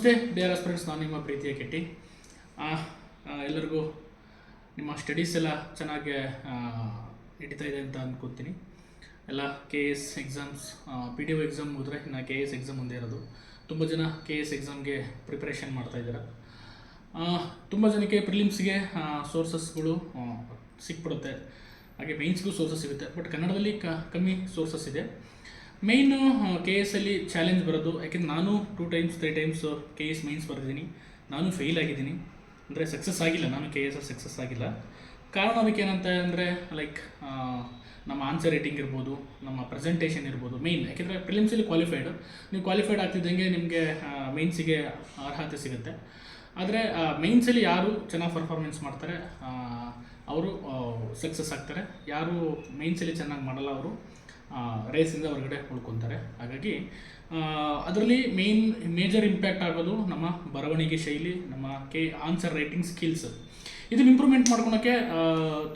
ನಮಸ್ತೆ dear aspirants, ನಾನು ನಿಮ್ಮ ಪ್ರೀತಿಯ ಕೆಟ್ಟಿ. ಎಲ್ಲರಿಗೂ ನಿಮ್ಮ ಸ್ಟಡೀಸ್ ಎಲ್ಲ ಚೆನ್ನಾಗಿ ನಡೀತಾ ಇದೆ ಅಂತ ಅಂದ್ಕೊತೀನಿ. ಎಲ್ಲ KS ಎಕ್ಸಾಮ್ಸ್, PDO ಎಕ್ಸಾಮ್ ಹೋದರೆ ಇನ್ನು KS ಎಕ್ಸಾಮ್ ಮುಂದೆ ಇರೋದು. ತುಂಬ ಜನ KS ಎಕ್ಸಾಮ್ಗೆ ಪ್ರಿಪ್ರೇಷನ್ ಮಾಡ್ತಾಯಿದ್ದಾರೆ. ತುಂಬ ಜನಕ್ಕೆ ಪ್ರಿಲಿಮ್ಸ್ಗೆ ಸೋರ್ಸಸ್ಗಳು ಸಿಕ್ಬಿಡುತ್ತೆ, ಹಾಗೆ ಮೇನ್ಸ್ಗೂ ಸೋರ್ಸಸ್ ಸಿಗುತ್ತೆ. ಬಟ್ ಕನ್ನಡದಲ್ಲಿ ಕಮ್ಮಿ ಸೋರ್ಸಸ್ ಇದೆ. ಮೇಯ್ನು KS ಅಲ್ಲಿ ಚಾಲೆಂಜ್ ಬರೋದು, ಯಾಕೆಂದ್ರೆ ನಾನು 2 times 3 times KS ಮೈನ್ಸ್ ಬರೆದಿದ್ದೀನಿ. ನಾನು ಫೇಲ್ ಆಗಿದ್ದೀನಿ, ಅಂದರೆ ಸಕ್ಸಸ್ ಆಗಿಲ್ಲ. ನಾನು KS ಸಕ್ಸಸ್ ಆಗಿಲ್ಲ. ಕಾರಣ ಅದಕ್ಕೆ ಏನಂತ ಅಂದರೆ ಲೈಕ್ ನಮ್ಮ ಆನ್ಸರ್ ರೈಟಿಂಗ್ ಇರ್ಬೋದು, ನಮ್ಮ ಪ್ರೆಸೆಂಟೇಷನ್ ಇರ್ಬೋದು ಮೇಯ್ನ್. ಯಾಕೆಂದರೆ ಪ್ರಿಲಿಮ್ಸಲ್ಲಿ ನೀವು ಕ್ವಾಲಿಫೈಡ್ ಆಗ್ತಿದ್ದಂಗೆ ನಿಮಗೆ ಮೇನ್ಸಿಗೆ ಅರ್ಹತೆ ಸಿಗುತ್ತೆ. ಆದರೆ ಮೇನ್ಸಲ್ಲಿ ಯಾರು ಚೆನ್ನಾಗಿ ಪರ್ಫಾರ್ಮೆನ್ಸ್ ಮಾಡ್ತಾರೆ ಅವರು ಸಕ್ಸಸ್ ಆಗ್ತಾರೆ. ಯಾರು ಮೇನ್ಸಲ್ಲಿ ಚೆನ್ನಾಗಿ ಮಾಡಲ್ಲ ಅವರು ರೇಸಿಂದ ಹೊರಗಡೆ ಉಳ್ಕೊತಾರೆ. ಹಾಗಾಗಿ ಅದರಲ್ಲಿ ಮೇಜರ್ ಇಂಪ್ಯಾಕ್ಟ್ ಆಗೋದು ನಮ್ಮ ಬರವಣಿಗೆ ಶೈಲಿ, ನಮ್ಮ ಆನ್ಸರ್ ರೈಟಿಂಗ್ ಸ್ಕಿಲ್ಸ್. ಇದನ್ನು ಇಂಪ್ರೂವ್ಮೆಂಟ್ ಮಾಡ್ಕೊಳಕ್ಕೆ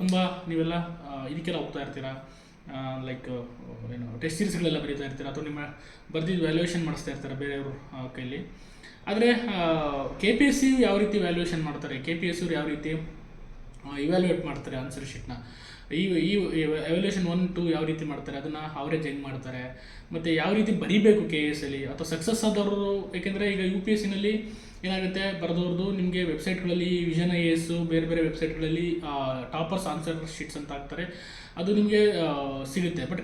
ತುಂಬ ನೀವೆಲ್ಲ ಇದಕ್ಕೆಲ್ಲ ಹೋಗ್ತಾ ಇರ್ತೀರಾ, ಲೈಕ್ ಏನು ಟೆಸ್ಟ್ ಸೀರೀಸ್ಗಳೆಲ್ಲ ಬರೀತಾ ಇರ್ತೀರ, ಅಥವಾ ನಿಮ್ಮ ಬರ್ದಿದ್ದು ವ್ಯಾಲ್ಯೂಯೇಷನ್ ಮಾಡಿಸ್ತಾ ಇರ್ತಾರೆ ಬೇರೆಯವರು ಕೈಲಿ. ಆದರೆ KPSC ಯಾವ ರೀತಿ ವ್ಯಾಲ್ಯೂಯೇಷನ್ ಮಾಡ್ತಾರೆ, KPSC ಅವ್ರು ಯಾವ ರೀತಿ ಇವ್ಯಾಲ್ಯೂಯೇಟ್ ಮಾಡ್ತಾರೆ ಆನ್ಸರ್ ಶೀಟ್ನ, ಈ ಎವ್ಯಾಲ್ಯೂಯೇಷನ್ 1, 2 ಯಾವ ರೀತಿ ಮಾಡ್ತಾರೆ, ಅದನ್ನು ಅವರೇ ಹೆಂಗೆ ಮಾಡ್ತಾರೆ, ಮತ್ತು ಯಾವ ರೀತಿ ಬರೀಬೇಕು KS ಅಲ್ಲಿ, ಅಥವಾ ಸಕ್ಸಸ್ ಆದವರು. ಏಕೆಂದರೆ ಈಗ UPSC ನಲ್ಲಿ ಏನಾಗುತ್ತೆ, ಬರೆದವ್ರದ್ದು ನಿಮಗೆ ವೆಬ್ಸೈಟ್ಗಳಲ್ಲಿ ವಿಷನ್ IAS ಬೇರೆ ಬೇರೆ ವೆಬ್ಸೈಟ್ಗಳಲ್ಲಿ ಟಾಪರ್ಸ್ ಆನ್ಸರ್ ಶೀಟ್ಸ್ ಅಂತ ಹಾಕ್ತಾರೆ, ಅದು ನಿಮಗೆ ಸಿಗುತ್ತೆ. ಬಟ್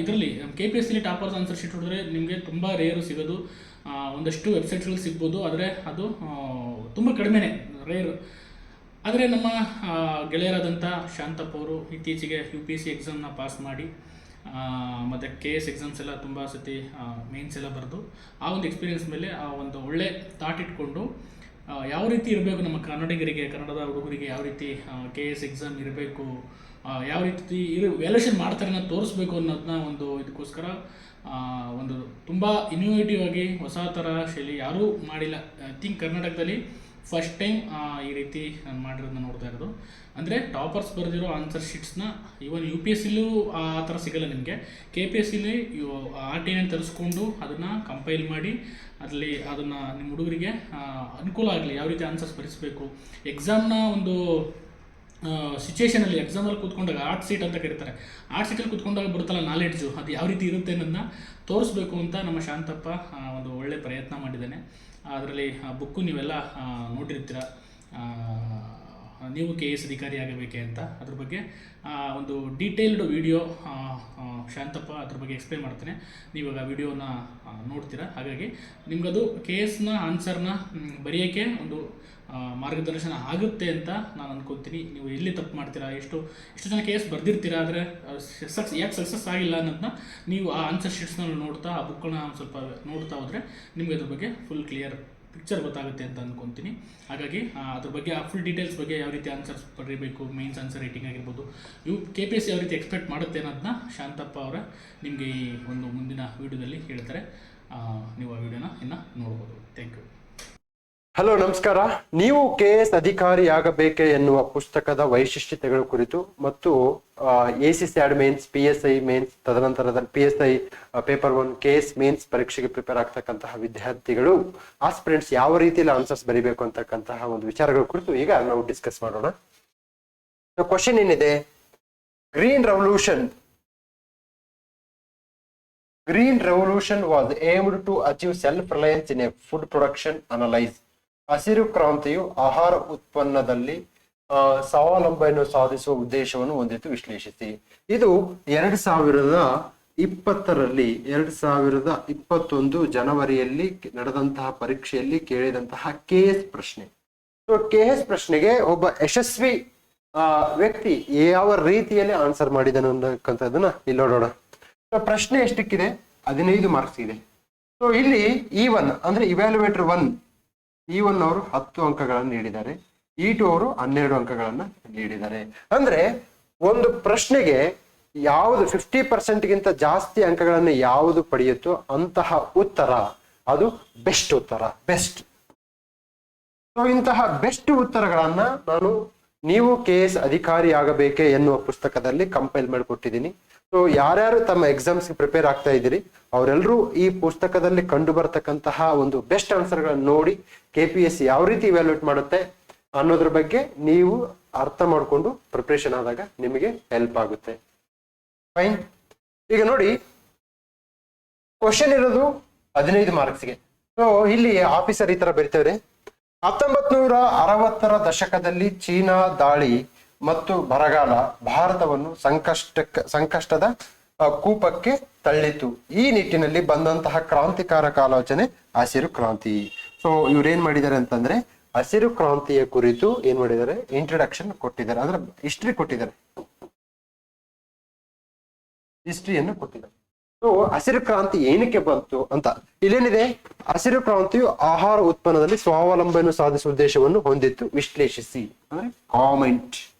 ಇದರಲ್ಲಿ KPSC ಅಲ್ಲಿ ಟಾಪರ್ಸ್ ಆನ್ಸರ್ ಶೀಟ್ ಹೊಡೆದ್ರೆ ನಿಮಗೆ ತುಂಬ ರೇರು ಸಿಗೋದು. ಒಂದಷ್ಟು ವೆಬ್ಸೈಟ್ಸ್ಗಳು ಸಿಗ್ಬೋದು, ಆದರೆ ಅದು ತುಂಬ ಕಡಿಮೆನೇ, ರೇರು. ಆದರೆ ನಮ್ಮ ಗೆಳೆಯರಾದಂಥ ಶಾಂತಪ್ಪ ಅವರು ಇತ್ತೀಚೆಗೆ UPSC ಎಕ್ಸಾಮ್ನ ಪಾಸ್ ಮಾಡಿ ಮತ್ತು KS ಎಕ್ಸಾಮ್ಸ್ ಎಲ್ಲ ತುಂಬ ಸತಿ ಮೇನ್ಸ್ ಎಲ್ಲ ಬರೆದು ಆ ಒಂದು ಎಕ್ಸ್ಪೀರಿಯೆನ್ಸ್ ಮೇಲೆ ಆ ಒಂದು ಒಳ್ಳೆ ಥಾಟ್ ಇಟ್ಕೊಂಡು ಯಾವ ರೀತಿ ಇರಬೇಕು ನಮ್ಮ ಕನ್ನಡಿಗರಿಗೆ, ಕನ್ನಡದ ಹುಡುಗರಿಗೆ ಯಾವ ರೀತಿ KS ಎಕ್ಸಾಮ್ ಇರಬೇಕು, ಯಾವ ರೀತಿ ವ್ಯಾಲ್ಯೂಯೇಷನ್ ಮಾಡ್ತಾರೆ ಅನ್ನೋದು ತೋರಿಸ್ಬೇಕು ಅನ್ನೋದನ್ನ ಒಂದು ಇದಕ್ಕೋಸ್ಕರ ಒಂದು ತುಂಬ ಇನೋವೇಟಿವ್ ಆಗಿ ಹೊಸ ಥರ ಶೈಲಿ ಯಾರೂ ಮಾಡಿಲ್ಲ. ಐ ಥಿಂಕ್ ಕರ್ನಾಟಕದಲ್ಲಿ ಫಸ್ಟ್ ಟೈಮ್ ಈ ರೀತಿ ನಾನು ಮಾಡಿರೋದನ್ನ ನೋಡ್ತಾ ಇರೋದು. ಅಂದರೆ ಟಾಪರ್ಸ್ ಬರೆದಿರೋ ಆನ್ಸರ್ ಶೀಟ್ಸ್ನ ಇವನ್ UPSCಲೂ ಆ ಥರ ಸಿಗೋಲ್ಲ ನಿಮಗೆ. KPSCಲಿ RT9 ತರಿಸ್ಕೊಂಡು ಅದನ್ನು ಕಂಪೈಲ್ ಮಾಡಿ ಅದರಲ್ಲಿ ಅದನ್ನು ನಿಮ್ಮ ಹುಡುಗರಿಗೆ ಅನುಕೂಲ ಆಗಲಿ, ಯಾವ ರೀತಿ ಆನ್ಸರ್ಸ್ ಬರೆಸಬೇಕು. ಎಕ್ಸಾಮ್ನ ಒಂದು ಸಿಚುವೇಷನಲ್ಲಿ ಎಕ್ಸಾಮಲ್ಲಿ ಕೂತ್ಕೊಂಡಾಗ ಆರ್ಟ್ ಸೀಟ್ ಅಂತ ಕರೀತಾರೆ, ಆರ್ಟ್ ಸೀಟಲ್ಲಿ ಕೂತ್ಕೊಂಡಾಗ ಬರುತ್ತಲ್ಲ ನಾಲೆಡ್ಜು, ಅದು ಯಾವ ರೀತಿ ಇರುತ್ತೆ ಅನ್ನೋದನ್ನ ತೋರಿಸ್ಬೇಕು ಅಂತ ನಮ್ಮ ಶಾಂತಪ್ಪ ಒಂದು ಒಳ್ಳೆ ಪ್ರಯತ್ನ ಮಾಡಿದ್ದಾನೆ. ಅದರಲ್ಲಿ ಬುಕ್ಕು ನೀವೆಲ್ಲ ನೋಡಿರ್ತೀರ, ನೀವು KS ಅಧಿಕಾರಿ ಆಗಬೇಕೆ ಅಂತ. ಅದ್ರ ಬಗ್ಗೆ ಒಂದು ಡೀಟೇಲ್ಡ್ ವಿಡಿಯೋ ಶಾಂತಪ್ಪ ಅದ್ರ ಬಗ್ಗೆ ಎಕ್ಸ್ಪ್ಲೇನ್ ಮಾಡ್ತಾನೆ, ನೀವಾಗ ವಿಡಿಯೋನ ನೋಡ್ತೀರಾ. ಹಾಗಾಗಿ ನಿಮಗದು KSನ ಆನ್ಸರ್ನ ಬರೆಯೋಕ್ಕೆ ಒಂದು ಮಾರ್ಗದರ್ಶನ ಆಗುತ್ತೆ ಅಂತ ನಾನು ಅಂದ್ಕೊತೀನಿ. ನೀವು ಎಲ್ಲಿ ತಪ್ಪು ಮಾಡ್ತೀರಾ, ಎಷ್ಟು ಜನ KS ಬರೆದಿರ್ತೀರಾ, ಆದರೆ ಯಾಕೆ ಸಕ್ಸಸ್ ಆಗಿಲ್ಲ ಅನ್ನೋದನ್ನ ನೀವು ಆ ಆನ್ಸರ್ ಶೀಟ್ಸ್ನ ನೋಡ್ತಾ, ಆ ಬುಕ್ಗಳನ್ನ ಸ್ವಲ್ಪ ನೋಡ್ತಾ ಹೋದರೆ ನಿಮಗೆ ಅದ್ರ ಬಗ್ಗೆ ಫುಲ್ ಕ್ಲಿಯರ್ ಪಿಕ್ಚರ್ ಗೊತ್ತಾಗುತ್ತೆ ಅಂತ ಅಂದ್ಕೊತೀನಿ. ಹಾಗಾಗಿ ಅದ್ರ ಬಗ್ಗೆ ಆ ಫುಲ್ ಡೀಟೇಲ್ಸ್ ಬಗ್ಗೆ ಯಾವ ರೀತಿ ಆನ್ಸರ್ಸ್ ಬರೀಬೇಕು, ಮೇನ್ಸ್ ಆನ್ಸರ್ ರೈಟಿಂಗ್ ಆಗಿರ್ಬೋದು, KPSC ಯಾವ ರೀತಿ ಎಕ್ಸ್ಪೆಕ್ಟ್ ಮಾಡುತ್ತೆ ಅನ್ನೋದನ್ನ ಶಾಂತಪ್ಪ ಅವರ ನಿಮಗೆ ಈ ಒಂದು ಮುಂದಿನ ವೀಡಿಯೋದಲ್ಲಿ ಹೇಳ್ತಾರೆ. ನೀವು ಆ ವಿಡಿಯೋನ ಇನ್ನು ನೋಡ್ಬೋದು. Thank you. ಹಲೋ, ನಮಸ್ಕಾರ. ನೀವು KS ಅಧಿಕಾರಿ ಆಗಬೇಕೆ ಎನ್ನುವ ಪುಸ್ತಕದ ವೈಶಿಷ್ಟ್ಯತೆಗಳ ಕುರಿತು ಮತ್ತು ACCAD ಮೇನ್ಸ್, PSI ಮೇನ್ಸ್, ತದನಂತರದಲ್ಲಿ PSI ಪೇಪರ್ 1 KS ಮೇನ್ಸ್ ಪರೀಕ್ಷೆಗೆ ಪ್ರಿಪೇರ್ ಆಗ್ತಕ್ಕಂತಹ ವಿದ್ಯಾರ್ಥಿಗಳು, ಆಸ್ಪಿರೆಂಟ್ಸ್ ಯಾವ ರೀತಿಯಲ್ಲಿ ಆನ್ಸರ್ಸ್ ಬರೀಬೇಕು ಅಂತಕ್ಕಂತಹ ಒಂದು ವಿಚಾರಗಳ ಕುರಿತು ಈಗ ನಾವು ಡಿಸ್ಕಸ್ ಮಾಡೋಣ. ಕ್ವಶನ್ ಏನಿದೆ, green revolution was aimed to achieve self-reliance in a food production. Analyze. ಹಸಿರು ಕ್ರಾಂತಿಯು ಆಹಾರ ಉತ್ಪನ್ನದಲ್ಲಿ ಸ್ವಾವಲಂಬನೆಯನ್ನು ಸಾಧಿಸುವ ಉದ್ದೇಶವನ್ನು ಹೊಂದಿತ್ತು, ವಿಶ್ಲೇಷಿಸಿ. ಇದು 2021 ಜನವರಿಯಲ್ಲಿ ನಡೆದಂತಹ ಪರೀಕ್ಷೆಯಲ್ಲಿ ಕೇಳಿದಂತಹ KS ಪ್ರಶ್ನೆ. ಸೊ KS ಪ್ರಶ್ನೆಗೆ ಒಬ್ಬ ಯಶಸ್ವಿ ವ್ಯಕ್ತಿ ಯಾವ ರೀತಿಯಲ್ಲಿ ಆನ್ಸರ್ ಮಾಡಿದನು ಅನ್ನಕ್ಕಂಥದ್ದನ್ನ ಇಲ್ಲಿ ನೋಡೋಣ. ಪ್ರಶ್ನೆ ಎಷ್ಟಕ್ಕಿದೆ? 15 ಮಾರ್ಕ್ಸ್ ಇದೆ. ಸೊ ಇಲ್ಲಿ E1 ಅಂದ್ರೆ ಇವ್ಯಾಲ್ಯುವೇಟರ್ 1, E1 ಅವರು 10 ಅಂಕಗಳನ್ನು ನೀಡಿದ್ದಾರೆ, E2 ಅವರು 12 ಅಂಕಗಳನ್ನು ನೀಡಿದ್ದಾರೆ. ಅಂದ್ರೆ ಒಂದು ಪ್ರಶ್ನೆಗೆ ಯಾವುದು 50% ಜಾಸ್ತಿ ಅಂಕಗಳನ್ನು ಯಾವುದು ಪಡೆಯುತ್ತೋ ಅಂತಹ ಉತ್ತರ ಅದು ಬೆಸ್ಟ್ ಉತ್ತರ, ಬೆಸ್ಟ್. ಸೊ ಇಂತಹ ಬೆಸ್ಟ್ ಉತ್ತರಗಳನ್ನ ನಾನು ನೀವು KS ಅಧಿಕಾರಿ ಆಗಬೇಕೆ ಎನ್ನುವ ಪುಸ್ತಕದಲ್ಲಿ ಕಂಪೈಲ್ ಮಾಡಿಕೊಟ್ಟಿದ್ದೀನಿ. ಸೊ ಯಾರ್ಯಾರು ತಮ್ಮ ಎಕ್ಸಾಮ್ಸ್ಗೆ ಪ್ರಿಪೇರ್ ಆಗ್ತಾ ಇದ್ದೀರಿ ಅವರೆಲ್ಲರೂ ಈ ಪುಸ್ತಕದಲ್ಲಿ ಕಂಡು ಬರ್ತಕ್ಕಂತಹ ಒಂದು ಬೆಸ್ಟ್ ಆನ್ಸರ್ಗಳನ್ನು ನೋಡಿ KPSC ಯಾವ ರೀತಿ ಇವ್ಯಾಲ್ಯೂಯೇಟ್ ಮಾಡುತ್ತೆ ಅನ್ನೋದ್ರ ಬಗ್ಗೆ ನೀವು ಅರ್ಥ ಮಾಡಿಕೊಂಡು ಪ್ರಿಪರೇಷನ್ ಆದಾಗ ನಿಮಗೆ ಹೆಲ್ಪ್ ಆಗುತ್ತೆ. ಫೈನ್. ಈಗ ನೋಡಿ, ಕ್ವಶನ್ ಇರೋದು 15 ಮಾರ್ಕ್ಸ್ಗೆ. ಸೊ ಇಲ್ಲಿ ಆಫೀಸರ್ ಈ ತರ ಬರೀತೇವ್ರೆ, 1960ರ ದಶಕದಲ್ಲಿ ಚೀನಾ ದಾಳಿ ಮತ್ತು ಬರಗಾಲ ಭಾರತವನ್ನು ಸಂಕಷ್ಟದ ಕೂಪಕ್ಕೆ ತಳ್ಳಿತು. ಈ ನಿಟ್ಟಿನಲ್ಲಿ ಬಂದಂತಹ ಕ್ರಾಂತಿಕಾರಕ ಆಲೋಚನೆ ಹಸಿರು ಕ್ರಾಂತಿ. ಸೊ ಇವ್ರೇನ್ ಮಾಡಿದ್ದಾರೆ ಅಂತಂದ್ರೆ ಹಸಿರು ಕ್ರಾಂತಿಯ ಕುರಿತು ಏನ್ ಮಾಡಿದ್ದಾರೆ, ಇಂಟ್ರಡಕ್ಷನ್ ಕೊಟ್ಟಿದ್ದಾರೆ, ಅಂದ್ರೆ ಹಿಸ್ಟ್ರಿ ಕೊಟ್ಟಿದ್ದಾರೆ, ಹಿಸ್ಟ್ರಿಯನ್ನು ಕೊಟ್ಟಿದ್ದಾರೆ. ಸೊ ಹಸಿರು ಕ್ರಾಂತಿ ಏನಕ್ಕೆ ಬಂತು ಅಂತ ಇಲ್ಲೇನಿದೆ, ಹಸಿರು ಕ್ರಾಂತಿಯು ಆಹಾರ ಉತ್ಪನ್ನದಲ್ಲಿ ಸ್ವಾವಲಂಬನೆ ಸಾಧಿಸುವ ಉದ್ದೇಶವನ್ನು ಹೊಂದಿತ್ತು, ವಿಶ್ಲೇಷಿಸಿ ಅಂದ್ರೆ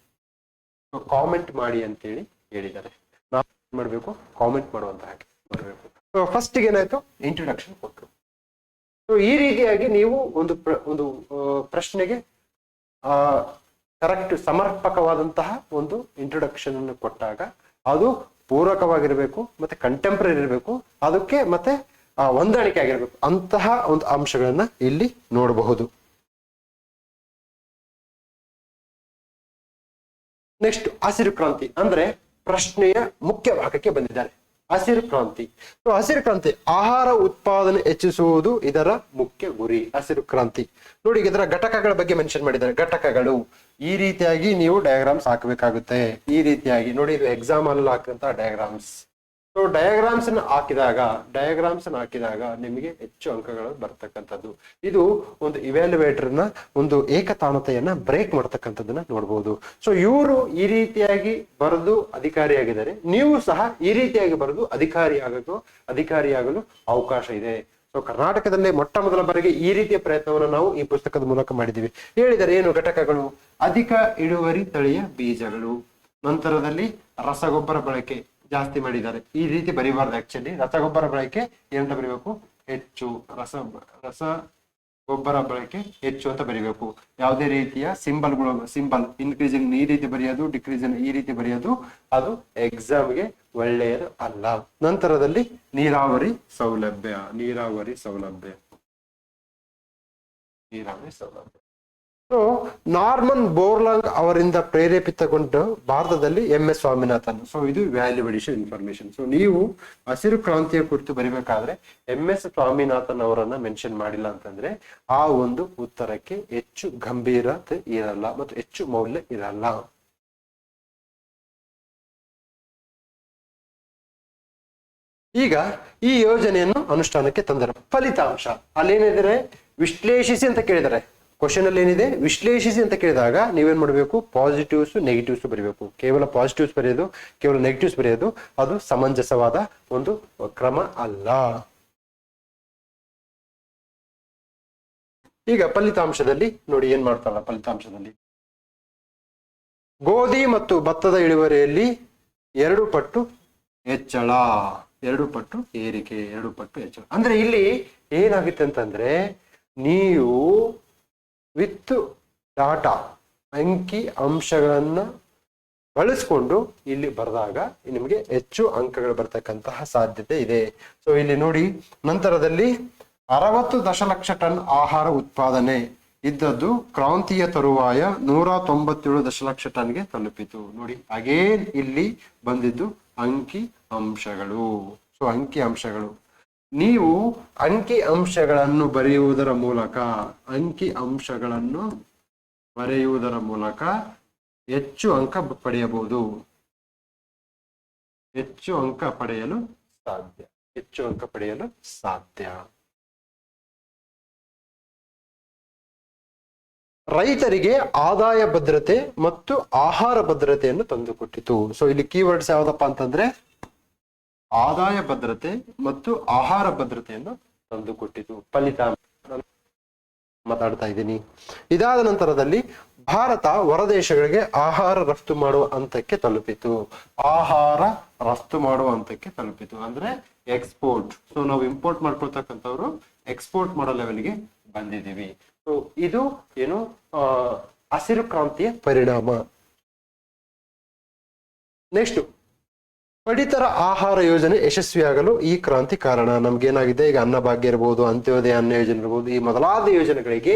ಕಾಮೆಂಟ್ ಮಾಡಿ ಅಂತೇಳಿ ಹೇಳಿದ್ದಾರೆ. ನಾವು ಮಾಡ್ಬೇಕು, ಕಾಮೆಂಟ್ ಮಾಡುವಂತ ಹಾಗೆ ಮಾಡಬೇಕು. ಸೊ ಫಸ್ಟ್ ಏನಾಯ್ತು, ಇಂಟ್ರಡಕ್ಷನ್ ಕೊಟ್ಟರು. ಸೊ ಈ ರೀತಿಯಾಗಿ ನೀವು ಒಂದು ಪ್ರಶ್ನೆಗೆ ಕರೆಕ್ಟ್ ಸಮರ್ಪಕವಾದಂತಹ ಒಂದು ಇಂಟ್ರೊಡಕ್ಷನ್ ಅನ್ನು ಕೊಟ್ಟಾಗ ಅದು ಪೂರಕವಾಗಿರ್ಬೇಕು, ಮತ್ತೆ ಕಂಟೆಂಪ್ರರಿ ಇರಬೇಕು, ಅದಕ್ಕೆ ಮತ್ತೆ ಹೊಂದಾಣಿಕೆ ಆಗಿರ್ಬೇಕು. ಅಂತಹ ಒಂದು ಅಂಶಗಳನ್ನ ಇಲ್ಲಿ ನೋಡಬಹುದು. ನೆಕ್ಸ್ಟ್ ಹಸಿರು ಕ್ರಾಂತಿ ಅಂದ್ರೆ ಪ್ರಶ್ನೆಯ ಮುಖ್ಯ ಭಾಗಕ್ಕೆ ಬಂದಿದ್ದಾರೆ. ಹಸಿರು ಕ್ರಾಂತಿ. ಹಸಿರು ಕ್ರಾಂತಿ ಆಹಾರ ಉತ್ಪಾದನೆ ಹೆಚ್ಚಿಸುವುದು ಇದರ ಮುಖ್ಯ ಗುರಿ. ಹಸಿರು ಕ್ರಾಂತಿ ನೋಡಿ, ಇದರ ಘಟಕಗಳ ಬಗ್ಗೆ ಮೆನ್ಷನ್ ಮಾಡಿದ್ದಾರೆ. ಘಟಕಗಳು ಈ ರೀತಿಯಾಗಿ ನೀವು ಡಯಾಗ್ರಾಮ್ಸ್ ಹಾಕಬೇಕಾಗುತ್ತೆ. ಈ ರೀತಿಯಾಗಿ ನೋಡಿ, ಇದು ಎಕ್ಸಾಮ್ ಅಲ್ಲಿ ಹಾಕಂತ ಡಯಾಗ್ರಾಮ್ಸ್. ಸೊ ಡಯಾಗ್ರಾಮ್ಸ್ ಹಾಕಿದಾಗ ನಿಮಗೆ ಹೆಚ್ಚು ಅಂಕಗಳು ಬರ್ತಕ್ಕಂಥದ್ದು. ಇದು ಒಂದು ಇವ್ಯಾಲ್ಯುವೇಟರ್ ನ ಒಂದು ಏಕತಾನತೆಯನ್ನ ಬ್ರೇಕ್ ಮಾಡ್ತಕ್ಕಂಥದ್ದನ್ನ ನೋಡ್ಬೋದು. ಸೊ ಇವರು ಈ ರೀತಿಯಾಗಿ ಬರೆದು ಅಧಿಕಾರಿಯಾಗಿದ್ದಾರೆ, ನೀವು ಸಹ ಈ ರೀತಿಯಾಗಿ ಬರೆದು ಅಧಿಕಾರಿಯಾಗಲು ಅವಕಾಶ ಇದೆ. ಸೊ ಕರ್ನಾಟಕದಲ್ಲೇ ಮೊಟ್ಟ ಮೊದಲ ಬಾರಿಗೆ ಈ ರೀತಿಯ ಪ್ರಯತ್ನವನ್ನು ನಾವು ಈ ಪುಸ್ತಕದ ಮೂಲಕ ಮಾಡಿದ್ದೀವಿ. ಹೇಳಿದರೆ ಏನು ಘಟಕಗಳು, ಅಧಿಕ ಇಳುವರಿ ತಳಿಯ ಬೀಜಗಳು, ನಂತರದಲ್ಲಿ ರಸಗೊಬ್ಬರ ಬಳಕೆ ಜಾಸ್ತಿ ಮಾಡಿದ್ದಾರೆ. ಈ ರೀತಿ ಬರೀಬಾರ್ದು. ಆಕ್ಚುಲಿ ರಸಗೊಬ್ಬರ ಬಳಕೆ ಏನಂತ ಬರೀಬೇಕು, ಹೆಚ್ಚು. ರಸಗೊಬ್ಬರ ಬಳಕೆ ಹೆಚ್ಚು ಅಂತ ಬರೀಬೇಕು. ಯಾವುದೇ ರೀತಿಯ ಸಿಂಬಲ್ ಇನ್ಕ್ರೀಸಿಂಗ್ ಈ ರೀತಿ ಬರೆಯೋದು, ಡಿಕ್ರೀಸಿಂಗ್ ಈ ರೀತಿ ಬರೆಯೋದು ಅದು ಎಕ್ಸಾಮ್ಗೆ ಒಳ್ಳೆಯದು ಅಲ್ಲ. ನಂತರದಲ್ಲಿ ನೀರಾವರಿ ಸೌಲಭ್ಯ. ಸೊ ನಾರ್ಮನ್ ಬೋರ್ಲಾಂಗ್ ಅವರಿಂದ ಪ್ರೇರೇಪಿತಗೊಂಡು ಭಾರತದಲ್ಲಿ MS ಸ್ವಾಮಿನಾಥನ್. ಸೊ ಇದು ವ್ಯಾಲ್ಯೂ ಅಡಿಷನ್ ಇನ್ಫಾರ್ಮೇಶನ್. ಸೊ ನೀವು ಹಸಿರು ಕ್ರಾಂತಿಯ ಕುರಿತು ಬರಿಬೇಕಾದ್ರೆ MS ಸ್ವಾಮಿನಾಥನ್ ಅವರನ್ನ ಮೆನ್ಷನ್ ಮಾಡಿಲ್ಲ ಅಂತಂದ್ರೆ ಆ ಒಂದು ಉತ್ತರಕ್ಕೆ ಹೆಚ್ಚು ಗಂಭೀರತೆ ಇರಲ್ಲ ಮತ್ತು ಹೆಚ್ಚು ಮೌಲ್ಯ ಇರಲ್ಲ. ಈಗ ಈ ಯೋಜನೆಯನ್ನು ಅನುಷ್ಠಾನಕ್ಕೆ ತಂದರು. ಫಲಿತಾಂಶ ಅಲ್ಲೇನಿದ್ರೆ ವಿಶ್ಲೇಷಿಸಿ ಅಂತ ಕೇಳಿದ್ದಾರೆ. ಕ್ವಶನ್ ಅಲ್ಲಿ ಏನಿದೆ, ವಿಶ್ಲೇಷಿಸಿ ಅಂತ ಕೇಳಿದಾಗ ನೀವೇನ್ ಮಾಡಬೇಕು, ಪಾಸಿಟಿವ್ಸ್ ನೆಗೆಟಿವ್ಸ್ ಬರೀಬೇಕು. ಕೇವಲ ಪಾಸಿಟಿವ್ಸ್ ಬರೆಯೋದು, ಕೇವಲ ನೆಗೆಟಿವ್ಸ್ ಬರೆಯೋದು ಅದು ಸಮಂಜಸವಾದ ಒಂದು ಕ್ರಮ ಅಲ್ಲ. ಈಗ ಫಲಿತಾಂಶದಲ್ಲಿ ನೋಡಿ ಏನ್ ಮಾಡ್ತಾರ. ಫಲಿತಾಂಶದಲ್ಲಿ ಗೋಧಿ ಮತ್ತು ಭತ್ತದ ಇಳುವರಿಯಲ್ಲಿ 2 ಪಟ್ಟು ಹೆಚ್ಚಳ, 2 ಪಟ್ಟು ಏರಿಕೆ, 2 ಪಟ್ಟು ಹೆಚ್ಚಳ. ಅಂದ್ರೆ ಇಲ್ಲಿ ಏನಾಗುತ್ತೆ ಅಂತಂದ್ರೆ, ನೀವು ವಿತ್ ಡಾಟಾ ಅಂಕಿ ಅಂಶಗಳನ್ನ ಬಳಸ್ಕೊಂಡು ಇಲ್ಲಿ ಬರೆದಾಗ ನಿಮಗೆ ಹೆಚ್ಚು ಅಂಕಗಳು ಬರ್ತಕ್ಕಂತಹ ಸಾಧ್ಯತೆ ಇದೆ. ಸೊ ಇಲ್ಲಿ ನೋಡಿ, ನಂತರದಲ್ಲಿ 60 ದಶಲಕ್ಷ ಟನ್ ಆಹಾರ ಉತ್ಪಾದನೆ ಇದ್ದದ್ದು ಕ್ರಾಂತಿಯ ತರುವಾಯ 197 ದಶಲಕ್ಷ ಟನ್ಗೆ ತಲುಪಿತು. ನೋಡಿ ಅಗೇನ್ ಇಲ್ಲಿ ಬಂದಿದ್ದು ಅಂಕಿ ಅಂಶಗಳು. ಸೊ ಅಂಕಿ ಅಂಶಗಳು, ನೀವು ಅಂಕಿ ಅಂಶಗಳನ್ನು ಬರೆಯುವುದರ ಮೂಲಕ ಹೆಚ್ಚು ಅಂಕ ಪಡೆಯಬಹುದು, ಹೆಚ್ಚು ಅಂಕ ಪಡೆಯಲು ಸಾಧ್ಯ. ರೈತರಿಗೆ ಆದಾಯ ಭದ್ರತೆ ಮತ್ತು ಆಹಾರ ಭದ್ರತೆಯನ್ನು ತಂದುಕೊಟ್ಟಿತು. ಸೊ ಇಲ್ಲಿ ಕೀವರ್ಡ್ಸ್ ಯಾವ್ದಪ್ಪ ಅಂತಂದ್ರೆ ಆದಾಯ ಭದ್ರತೆ ಮತ್ತು ಆಹಾರ ಭದ್ರತೆಯನ್ನು ತಂದುಕೊಟ್ಟಿತು. ಫಲಿತಾಂಶ ಮಾತಾಡ್ತಾ ಇದ್ದೀನಿ. ಇದಾದ ನಂತರದಲ್ಲಿ ಭಾರತ ಹೊರದೇಶಗಳಿಗೆ ಆಹಾರ ರಫ್ತು ಮಾಡುವ ಹಂತಕ್ಕೆ ತಲುಪಿತು. ಅಂದ್ರೆ ಎಕ್ಸ್ಪೋರ್ಟ್. ಸೊ ನಾವು ಇಂಪೋರ್ಟ್ ಮಾಡ್ಕೊಳ್ತಕ್ಕಂಥವ್ರು ಎಕ್ಸ್ಪೋರ್ಟ್ ಮಾಡೋ ಲೆವೆಲ್ಗೆ ಬಂದಿದ್ದೀವಿ. ಸೊ ಇದು ಏನು ಹಸಿರು ಕ್ರಾಂತಿಯ ಪರಿಣಾಮ. ನೆಕ್ಸ್ಟ್, ಪಡಿತರ ಆಹಾರ ಯೋಜನೆ ಯಶಸ್ವಿಯಾಗಲು ಈ ಕ್ರಾಂತಿ ಕಾರಣ. ನಮ್ಗೇನಾಗಿದೆ, ಈಗ ಅನ್ನಭಾಗ್ಯ ಇರ್ಬೋದು, ಅಂತ್ಯೋದಯ ಅನ್ನ ಯೋಜನೆ ಇರ್ಬೋದು, ಈ ಮೊದಲಾದ ಯೋಜನೆಗಳಿಗೆ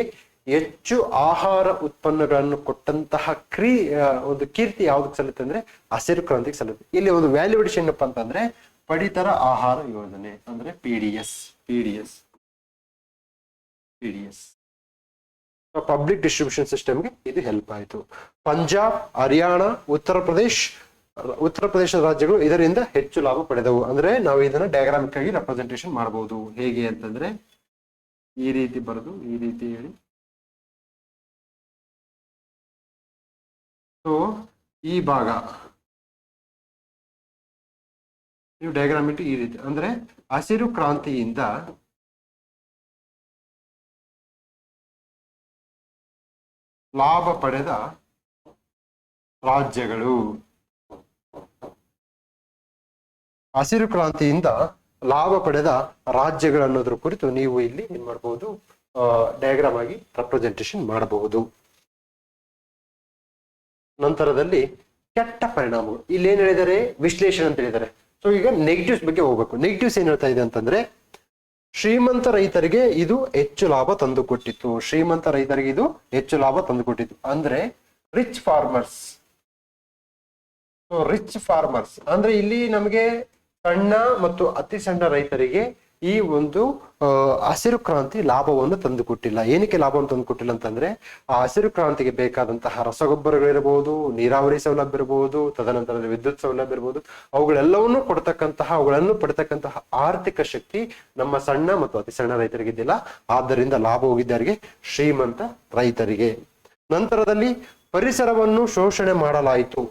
ಹೆಚ್ಚು ಆಹಾರ ಉತ್ಪನ್ನಗಳನ್ನು ಕೊಟ್ಟಂತಹ ಒಂದು ಕೀರ್ತಿ ಯಾವ್ದಕ್ಕೆ ಸಲ್ಲುತ್ತೆ ಅಂದ್ರೆ ಹಸಿರು ಕ್ರಾಂತಿಗೆ ಸಲ್ಲುತ್ತೆ. ಇಲ್ಲಿ ಒಂದು ವ್ಯಾಲ್ಯೂಡೇಷನ್ ಏನಪ್ಪ ಅಂತಂದ್ರೆ ಪಡಿತರ ಆಹಾರ ಯೋಜನೆ ಅಂದ್ರೆ PDS ಪಬ್ಲಿಕ್ ಡಿಸ್ಟ್ರಿಬ್ಯೂಷನ್ ಸಿಸ್ಟಮ್ಗೆ ಇದು ಹೆಲ್ಪ್ ಆಯಿತು. ಪಂಜಾಬ್, ಹರಿಯಾಣ, ಉತ್ತರ ಪ್ರದೇಶ ರಾಜ್ಯಗಳು ಇದರಿಂದ ಹೆಚ್ಚು ಲಾಭ ಪಡೆದವು. ಅಂದ್ರೆ ನಾವು ಇದನ್ನ ಡಯಾಗ್ರಾಮಿಕ್ ಆಗಿ ರೆಪ್ರೆಸೆಂಟೇಷನ್ ಮಾಡಬಹುದು. ಹೇಗೆ ಅಂತಂದ್ರೆ ಈ ರೀತಿ ಬರೆದು ಈ ರೀತಿ ಹೇಳಿ. ಸೊ ಈ ಭಾಗ ನೀವು ಡಯಾಗ್ರಾಮ್ ಇಟ್ಟು ಈ ರೀತಿ, ಅಂದ್ರೆ ಹಸಿರು ಕ್ರಾಂತಿಯಿಂದ ಲಾಭ ಪಡೆದ ರಾಜ್ಯಗಳು, ಹಸಿರು ಕ್ರಾಂತಿಯಿಂದ ಲಾಭ ಪಡೆದ ರಾಜ್ಯಗಳು ಅನ್ನೋದ್ರ ಕುರಿತು ನೀವು ಇಲ್ಲಿ ಏನ್ ಮಾಡಬಹುದು, ಡಯಾಗ್ರಾಮ್ ಆಗಿ ರೆಪ್ರೆಸೆಂಟೇಷನ್ ಮಾಡಬಹುದು. ನಂತರದಲ್ಲಿ ಕೆಟ್ಟ ಪರಿಣಾಮಗಳು, ಇಲ್ಲಿ ಏನ್ ಹೇಳಿದ್ದಾರೆ, ವಿಶ್ಲೇಷಣೆ ಅಂತ ಹೇಳಿದ್ದಾರೆ. ಸೊ ಈಗ ನೆಗೆಟಿವ್ಸ್ ಬಗ್ಗೆ ಹೋಗ್ಬೇಕು. ನೆಗೆಟಿವ್ಸ್ ಏನ್ ಹೇಳ್ತಾ ಇದೆ ಅಂತಂದ್ರೆ, ಶ್ರೀಮಂತ ರೈತರಿಗೆ ಇದು ಹೆಚ್ಚು ಲಾಭ ತಂದು ಕೊಟ್ಟಿತ್ತು. ಅಂದ್ರೆ ರಿಚ್ ಫಾರ್ಮರ್ಸ್ ಅಂದ್ರೆ ಇಲ್ಲಿ ನಮಗೆ ಸಣ್ಣ ಮತ್ತು ಅತಿ ಸಣ್ಣ ರೈತರಿಗೆ ಈ ಒಂದು ಹಸಿರು ಕ್ರಾಂತಿ ಲಾಭವನ್ನು ತಂದುಕೊಟ್ಟಿಲ್ಲ. ಏನಕ್ಕೆ ಲಾಭವನ್ನು ತಂದುಕೊಟ್ಟಿಲ್ಲ ಅಂತಂದ್ರೆ, ಆ ಹಸಿರು ಕ್ರಾಂತಿಗೆ ಬೇಕಾದಂತಹ ರಸಗೊಬ್ಬರಗಳಿರಬಹುದು, ನೀರಾವರಿ ಸೌಲಭ್ಯ ಇರಬಹುದು, ತದನಂತರ ವಿದ್ಯುತ್ ಸೌಲಭ್ಯ ಇರಬಹುದು, ಅವುಗಳನ್ನು ಪಡ್ತಕ್ಕಂತಹ ಆರ್ಥಿಕ ಶಕ್ತಿ ನಮ್ಮ ಸಣ್ಣ ಮತ್ತು ಅತಿ ಸಣ್ಣ ರೈತರಿಗೆ ಇದ್ದಿಲ್ಲ. ಆದ್ದರಿಂದ ಲಾಭ ಹೋಗಿದ್ದಾರಿಗೆ ಶ್ರೀಮಂತ ರೈತರಿಗೆ. ನಂತರದಲ್ಲಿ ಪರಿಸರವನ್ನು ಶೋಷಣೆ ಮಾಡಲಾಯಿತು.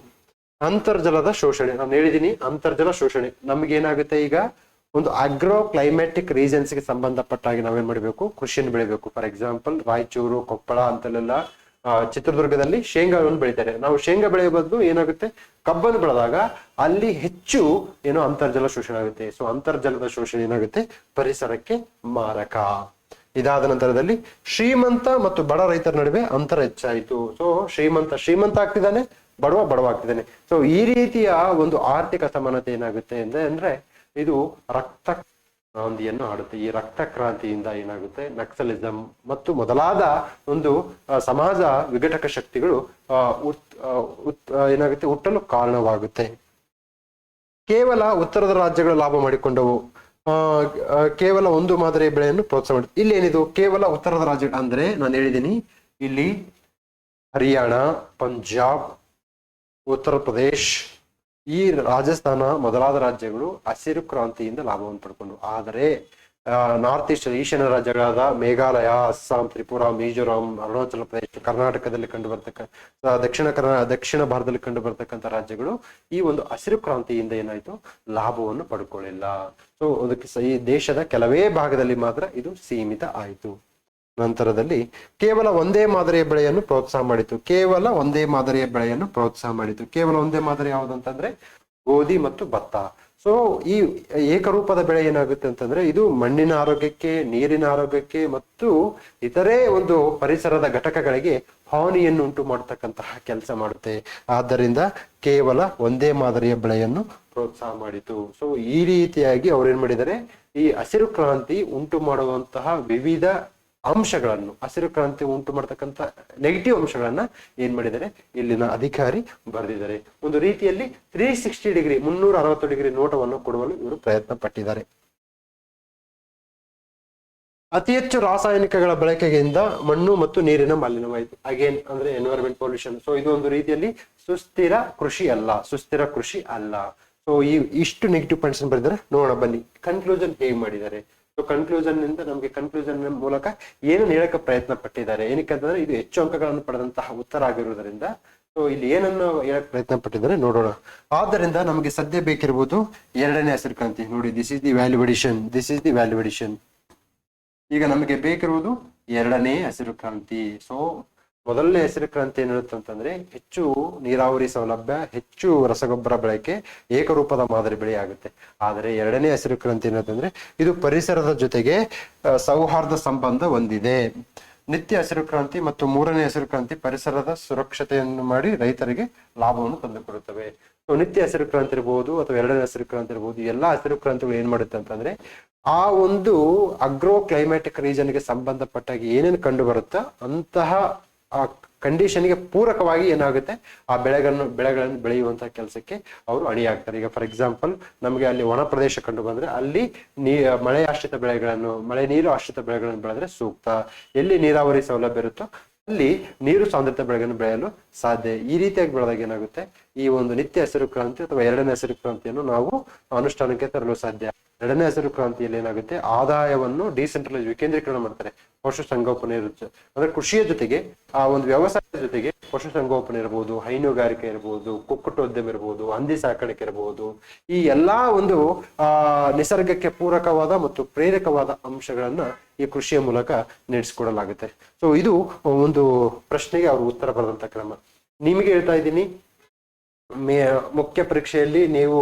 ಅಂತರ್ಜಲದ ಶೋಷಣೆ, ನಾನು ಹೇಳಿದ್ದೀನಿ ಅಂತರ್ಜಲ ಶೋಷಣೆ. ನಮ್ಗೇನಾಗುತ್ತೆ, ಈಗ ಒಂದು ಅಗ್ರೋ ಕ್ಲೈಮ್ಯಾಟಿಕ್ ರೀಜನ್ಸ್ಗೆ ಸಂಬಂಧಪಟ್ಟಾಗಿ ನಾವೇನ್ ಮಾಡಬೇಕು, ಕೃಷಿಯನ್ನು ಬೆಳಿಬೇಕು. ಫಾರ್ ಎಕ್ಸಾಂಪಲ್ ರಾಯಚೂರು, ಕೊಪ್ಪಳ ಅಂತಲ್ಲೆಲ್ಲ, ಚಿತ್ರದುರ್ಗದಲ್ಲಿ ಶೇಂಗಾವನ್ನು ಬೆಳಿತಾರೆ. ನಾವು ಶೇಂಗಾ ಬೆಳೆಯ ಬದಲು ಏನಾಗುತ್ತೆ, ಕಬ್ಬನ್ನು ಬೆಳೆದಾಗ ಅಲ್ಲಿ ಹೆಚ್ಚು ಅಂತರ್ಜಲ ಶೋಷಣೆ ಆಗುತ್ತೆ. ಸೊ ಅಂತರ್ಜಲದ ಶೋಷಣೆ ಏನಾಗುತ್ತೆ, ಪರಿಸರಕ್ಕೆ ಮಾರಕ. ಇದಾದ ನಂತರದಲ್ಲಿ ಶ್ರೀಮಂತ ಮತ್ತು ಬಡ ರೈತರ ನಡುವೆ ಅಂತರ ಹೆಚ್ಚಾಯಿತು. ಸೊ ಶ್ರೀಮಂತ ಆಗ್ತಿದ್ದಾನೆ, ಬಡವ ಆಗ್ತಿದ್ದಾನೆ. ಸೊ ಈ ರೀತಿಯ ಒಂದು ಆರ್ಥಿಕ ಸಮಾನತೆ ಏನಾಗುತ್ತೆ ಅಂದ್ರೆ ಇದು ರಕ್ತ ಕ್ರಾಂತಿಯನ್ನು ಆಡುತ್ತೆ. ಈ ರಕ್ತ ಕ್ರಾಂತಿಯಿಂದ ಏನಾಗುತ್ತೆ, ನಕ್ಸಲಿಸಂ ಮತ್ತು ಮೊದಲಾದ ಒಂದು ಸಮಾಜ ವಿಘಟಕ ಶಕ್ತಿಗಳು ಏನಾಗುತ್ತೆ, ಹುಟ್ಟಲು ಕಾರಣವಾಗುತ್ತೆ. ಕೇವಲ ಉತ್ತರದ ರಾಜ್ಯಗಳು ಲಾಭ ಮಾಡಿಕೊಂಡವು. ಕೇವಲ ಒಂದು ಮಾದರಿಯ ಬೆಳೆಯನ್ನು ಪ್ರೋತ್ಸಾಹ ಮಾಡಿ. ಇಲ್ಲಿ ಏನಿದು, ಕೇವಲ ಉತ್ತರದ ರಾಜ್ಯಗಳು ಅಂದ್ರೆ ನಾನು ಹೇಳಿದ್ದೀನಿ, ಇಲ್ಲಿ ಹರಿಯಾಣ, ಪಂಜಾಬ್, ಉತ್ತರ ಪ್ರದೇಶ್, ಈ ರಾಜಸ್ಥಾನ ಮೊದಲಾದ ರಾಜ್ಯಗಳು ಹಸಿರು ಕ್ರಾಂತಿಯಿಂದ ಲಾಭವನ್ನು ಪಡ್ಕೊಂಡು. ಆದರೆ ನಾರ್ತ್ ಈಶಾನ್ಯ ರಾಜ್ಯಗಳಾದ ಮೇಘಾಲಯ, ಅಸ್ಸಾಂ, ತ್ರಿಪುರಾ, ಮಿಜೋರಾಂ, ಅರುಣಾಚಲ ಪ್ರದೇಶ, ಕರ್ನಾಟಕದಲ್ಲಿ ದಕ್ಷಿಣ ಭಾರತದಲ್ಲಿ ಕಂಡು ಬರ್ತಕ್ಕಂಥ ರಾಜ್ಯಗಳು ಈ ಒಂದು ಹಸಿರು ಕ್ರಾಂತಿಯಿಂದ ಏನಾಯ್ತು, ಲಾಭವನ್ನು ಪಡ್ಕೊಳ್ಳಿಲ್ಲ. ಸೊ ಅದಕ್ಕೆ ಈ ದೇಶದ ಕೆಲವೇ ಭಾಗದಲ್ಲಿ ಮಾತ್ರ ಇದು ಸೀಮಿತ ಆಯಿತು. ನಂತರದಲ್ಲಿ ಕೇವಲ ಒಂದೇ ಮಾದರಿಯ ಬೆಳೆಯನ್ನು ಪ್ರೋತ್ಸಾಹ ಮಾಡಿತು. ಕೇವಲ ಒಂದೇ ಮಾದರಿ ಯಾವುದಂತಂದ್ರೆ ಗೋಧಿ ಮತ್ತು ಭತ್ತ. ಸೊ ಈ ಏಕರೂಪದ ಬೆಳೆ ಏನಾಗುತ್ತೆ ಅಂತಂದ್ರೆ ಇದು ಮಣ್ಣಿನ ಆರೋಗ್ಯಕ್ಕೆ, ನೀರಿನ ಆರೋಗ್ಯಕ್ಕೆ ಮತ್ತು ಇತರೆ ಒಂದು ಪರಿಸರದ ಘಟಕಗಳಿಗೆ ಹಾನಿಯನ್ನು ಉಂಟು ಮಾಡತಕ್ಕಂತಹ ಕೆಲಸ ಮಾಡುತ್ತೆ. ಆದ್ದರಿಂದ ಕೇವಲ ಒಂದೇ ಮಾದರಿಯ ಬೆಳೆಯನ್ನು ಪ್ರೋತ್ಸಾಹ ಮಾಡಿತು. ಸೊ ಈ ರೀತಿಯಾಗಿ ಅವ್ರೇನ್ ಮಾಡಿದ್ದಾರೆ, ಈ ಹಸಿರು ಕ್ರಾಂತಿ ಉಂಟು ಮಾಡುವಂತಹ ವಿವಿಧ ಅಂಶಗಳನ್ನು, ಹಸಿರು ಕ್ರಾಂತಿ ಉಂಟು ಮಾಡತಕ್ಕಂಥ ನೆಗೆಟಿವ್ ಅಂಶಗಳನ್ನ ಏನ್ ಮಾಡಿದ್ದಾರೆ, ಇಲ್ಲಿನ ಅಧಿಕಾರಿ ಬರೆದಿದ್ದಾರೆ. ಒಂದು ರೀತಿಯಲ್ಲಿ 360 ಡಿಗ್ರಿ 360 ಡಿಗ್ರಿ ನೋಟವನ್ನು ಕೊಡುವಲು ಇವರು ಪ್ರಯತ್ನ ಪಟ್ಟಿದ್ದಾರೆ. ಅತಿ ಹೆಚ್ಚು ರಾಸಾಯನಿಕಗಳ ಬಳಕೆಯಿಂದ ಮಣ್ಣು ಮತ್ತು ನೀರಿನ ಮಾಲಿನ್ಯವಾಯಿತು. ಅಗೇನ್ ಅಂದ್ರೆ ಎನ್ವೈರನ್ಮೆಂಟ್ ಪೊಲ್ಯೂಷನ್. ಸೊ ಇದು ಒಂದು ರೀತಿಯಲ್ಲಿ ಸುಸ್ಥಿರ ಕೃಷಿ ಅಲ್ಲ. ಸೊ ಇಷ್ಟು ನೆಗೆಟಿವ್ ಪಾಯಿಂಟ್ಸ್ ಬರೆದಿದ್ದಾರೆ. ನೋಡೋಣ ಬನ್ನಿ ಕನ್ಕ್ಲೂಷನ್ ಹೇಗೆ ಮಾಡಿದ್ದಾರೆ. ಸೊ ಕನ್ಕ್ಲೂಷನ್ ನಿಂದ ನಮಗೆ ಕನ್ಕ್ಲೂಷನ್ ಮೂಲಕ ಏನನ್ನು ಹೇಳಕ್ಕೆ ಪ್ರಯತ್ನ ಪಟ್ಟಿದ್ದಾರೆ, ಏನಕ್ಕೆ ಅಂತಂದ್ರೆ ಇದು ಹೆಚ್ಚು ಅಂಕಗಳನ್ನು ಪಡೆದಂತಹ ಉತ್ತರ ಆಗಿರುವುದರಿಂದ ಸೊ ಇಲ್ಲಿ ಏನನ್ನು ಹೇಳಕ್ ಪ್ರಯತ್ನ ಪಟ್ಟಿದ್ದಾರೆ ನೋಡೋಣ. ಆದ್ದರಿಂದ ನಮಗೆ ಸದ್ಯ ಬೇಕಿರುವುದು ಎರಡನೇ ಹಸಿರು ಕ್ರಾಂತಿ. ನೋಡಿ, this is the value addition. ಈಗ ನಮಗೆ ಬೇಕಿರುವುದು ಎರಡನೇ ಹಸಿರು ಕ್ರಾಂತಿ. ಸೊ ಮೊದಲನೇ ಹಸಿರು ಕ್ರಾಂತಿ ಏನಿರುತ್ತಂತಂದ್ರೆ ಹೆಚ್ಚು ನೀರಾವರಿ ಸೌಲಭ್ಯ, ಹೆಚ್ಚು ರಸಗೊಬ್ಬರ ಬಳಕೆ, ಏಕರೂಪದ ಮಾದರಿ ಬೆಳೆ ಆಗುತ್ತೆ. ಆದರೆ ಎರಡನೇ ಹಸಿರು ಕ್ರಾಂತಿ ಏನಂತಂದ್ರೆ ಇದು ಪರಿಸರದ ಜೊತೆಗೆ ಸೌಹಾರ್ದ ಸಂಬಂಧ ಹೊಂದಿದೆ. ನಿತ್ಯ ಹಸಿರು ಕ್ರಾಂತಿ ಮತ್ತು ಮೂರನೇ ಹಸಿರು ಕ್ರಾಂತಿ ಪರಿಸರದ ಸುರಕ್ಷತೆಯನ್ನು ಮಾಡಿ ರೈತರಿಗೆ ಲಾಭವನ್ನು ತಂದುಕೊಡುತ್ತವೆ. ಸೊ ನಿತ್ಯ ಹಸಿರು ಕ್ರಾಂತಿ ಇರ್ಬೋದು ಅಥವಾ ಎರಡನೇ ಹಸಿರು ಕ್ರಾಂತಿ ಇರ್ಬೋದು, ಎಲ್ಲಾ ಹಸಿರು ಕ್ರಾಂತಿಗಳು ಏನ್ ಮಾಡುತ್ತೆ ಅಂತಂದ್ರೆ ಆ ಒಂದು ಅಗ್ರೋ ಕ್ಲೈಮ್ಯಾಟಿಕ್ ರೀಜನ್ಗೆ ಸಂಬಂಧಪಟ್ಟಾಗಿ ಏನೇನು ಕಂಡು ಬರುತ್ತೋ ಅಂತಹ ಆ ಕಂಡೀಷನ್ಗೆ ಪೂರಕವಾಗಿ ಏನಾಗುತ್ತೆ ಆ ಬೆಳೆಗಳನ್ನು ಬೆಳೆಯುವಂತಹ ಕೆಲಸಕ್ಕೆ ಅವರು ಅಣಿಯಾಗ್ತಾರೆ. ಈಗ ಫಾರ್ ಎಕ್ಸಾಂಪಲ್ ನಮಗೆ ಅಲ್ಲಿ ಒಣ ಪ್ರದೇಶ ಕಂಡು ಬಂದ್ರೆ ಅಲ್ಲಿ ಮಳೆ ಆಶ್ರಿತ ಬೆಳೆಗಳನ್ನು, ಮಳೆ ನೀರು ಆಶ್ರಿತ ಬೆಳೆಗಳನ್ನು ಬೆಳೆದ್ರೆ ಸೂಕ್ತ. ಎಲ್ಲಿ ನೀರಾವರಿ ಸೌಲಭ್ಯ ಇರುತ್ತೋ ಅಲ್ಲಿ ನೀರು ಸಾಂದ್ರತೆ ಬೆಳೆಗಳನ್ನು ಬೆಳೆಯಲು ಸಾಧ್ಯ. ಈ ರೀತಿಯಾಗಿ ಬೆಳೆದಾಗ ಏನಾಗುತ್ತೆ, ಈ ಒಂದು ನಿತ್ಯ ಹಸಿರು ಕ್ರಾಂತಿ ಅಥವಾ ಎರಡನೇ ಹಸಿರು ಕ್ರಾಂತಿಯನ್ನು ನಾವು ಅನುಷ್ಠಾನಕ್ಕೆ ತರಲು ಸಾಧ್ಯ. ಎರಡನೇ ಹಸಿರು ಕ್ರಾಂತಿಯಲ್ಲಿ ಏನಾಗುತ್ತೆ, ಆದಾಯವನ್ನು ಡಿಸೆಂಟ್ರಲೈಸ್ ವಿಕೇಂದ್ರೀಕರಣ ಮಾಡ್ತಾರೆ. ಪಶು ಸಂಗೋಪನೆ ಇರುತ್ತೆ ಅಂದ್ರೆ ಕೃಷಿಯ ಜೊತೆಗೆ ಆ ಒಂದು ವ್ಯವಸಾಯದ ಜೊತೆಗೆ ಪಶು ಸಂಗೋಪನೆ ಇರಬಹುದು, ಹೈನುಗಾರಿಕೆ ಇರಬಹುದು, ಕುಕ್ಕಟೋದ್ಯಮ ಇರಬಹುದು, ಹಂದಿ ಸಾಕಾಣಿಕೆ ಇರಬಹುದು. ಈ ಎಲ್ಲಾ ಒಂದು ನಿಸರ್ಗಕ್ಕೆ ಪೂರಕವಾದ ಮತ್ತು ಪ್ರೇರಕವಾದ ಅಂಶಗಳನ್ನ ಈ ಕೃಷಿಯ ಮೂಲಕ ನಡೆಸಿಕೊಡಲಾಗುತ್ತೆ. ಸೊ ಇದು ಒಂದು ಪ್ರಶ್ನೆಗೆ ಅವರು ಉತ್ತರ ಬರೆದಂತ ಕ್ರಮ. ನಿಮಗೆ ಹೇಳ್ತಾ ಇದ್ದೀನಿ, ಮುಖ್ಯ ಪರೀಕ್ಷೆಯಲ್ಲಿ ನೀವು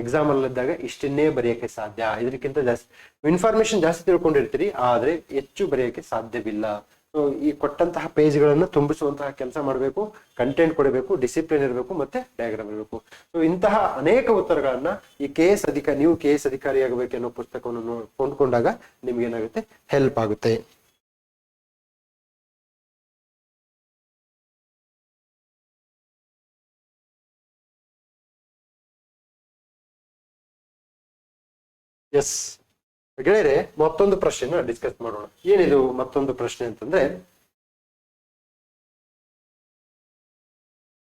ಎಕ್ಸಾಮ್ ಅಲ್ಲಿದ್ದಾಗ ಇಷ್ಟನ್ನೇ ಬರೆಯಕ್ಕೆ ಸಾಧ್ಯ. ಇದಕ್ಕಿಂತ ಜಾಸ್ತಿ ಇನ್ಫಾರ್ಮೇಶನ್ ಜಾಸ್ತಿ ತಿಳ್ಕೊಂಡಿರ್ತೀರಿ, ಆದ್ರೆ ಹೆಚ್ಚು ಬರೆಯಕ್ಕೆ ಸಾಧ್ಯವಿಲ್ಲ. ಸೊ ಈ ಕೊಟ್ಟಂತಹ ಪೇಜ್ಗಳನ್ನು ತುಂಬಿಸುವಂತಹ ಕೆಲಸ ಮಾಡಬೇಕು, ಕಂಟೆಂಟ್ ಕೊಡಬೇಕು, ಡಿಸಿಪ್ಲಿನ್ ಇರಬೇಕು, ಮತ್ತೆ ಡಯಾಗ್ರಾಮ್ ಇರಬೇಕು. ಸೊ ಇಂತಹ ಅನೇಕ ಉತ್ತರಗಳನ್ನ ಈ ನೀವು ಕೆ ಎಸ್ ಅಧಿಕಾರಿಯಾಗಬೇಕು ಅನ್ನೋ ಪುಸ್ತಕವನ್ನು ಕೊಂಡ್ಕೊಂಡಾಗ ನಿಮ್ಗೆ ಏನಾಗುತ್ತೆ, ಹೆಲ್ಪ್ ಆಗುತ್ತೆ. ಎಸ್ ಗೆಳೆಯರೆ, ಮತ್ತೊಂದು ಪ್ರಶ್ನೆನ ಡಿಸ್ಕಸ್ ಮಾಡೋಣ. ಏನಿದು ಮತ್ತೊಂದು ಪ್ರಶ್ನೆ ಅಂತಂದ್ರೆ,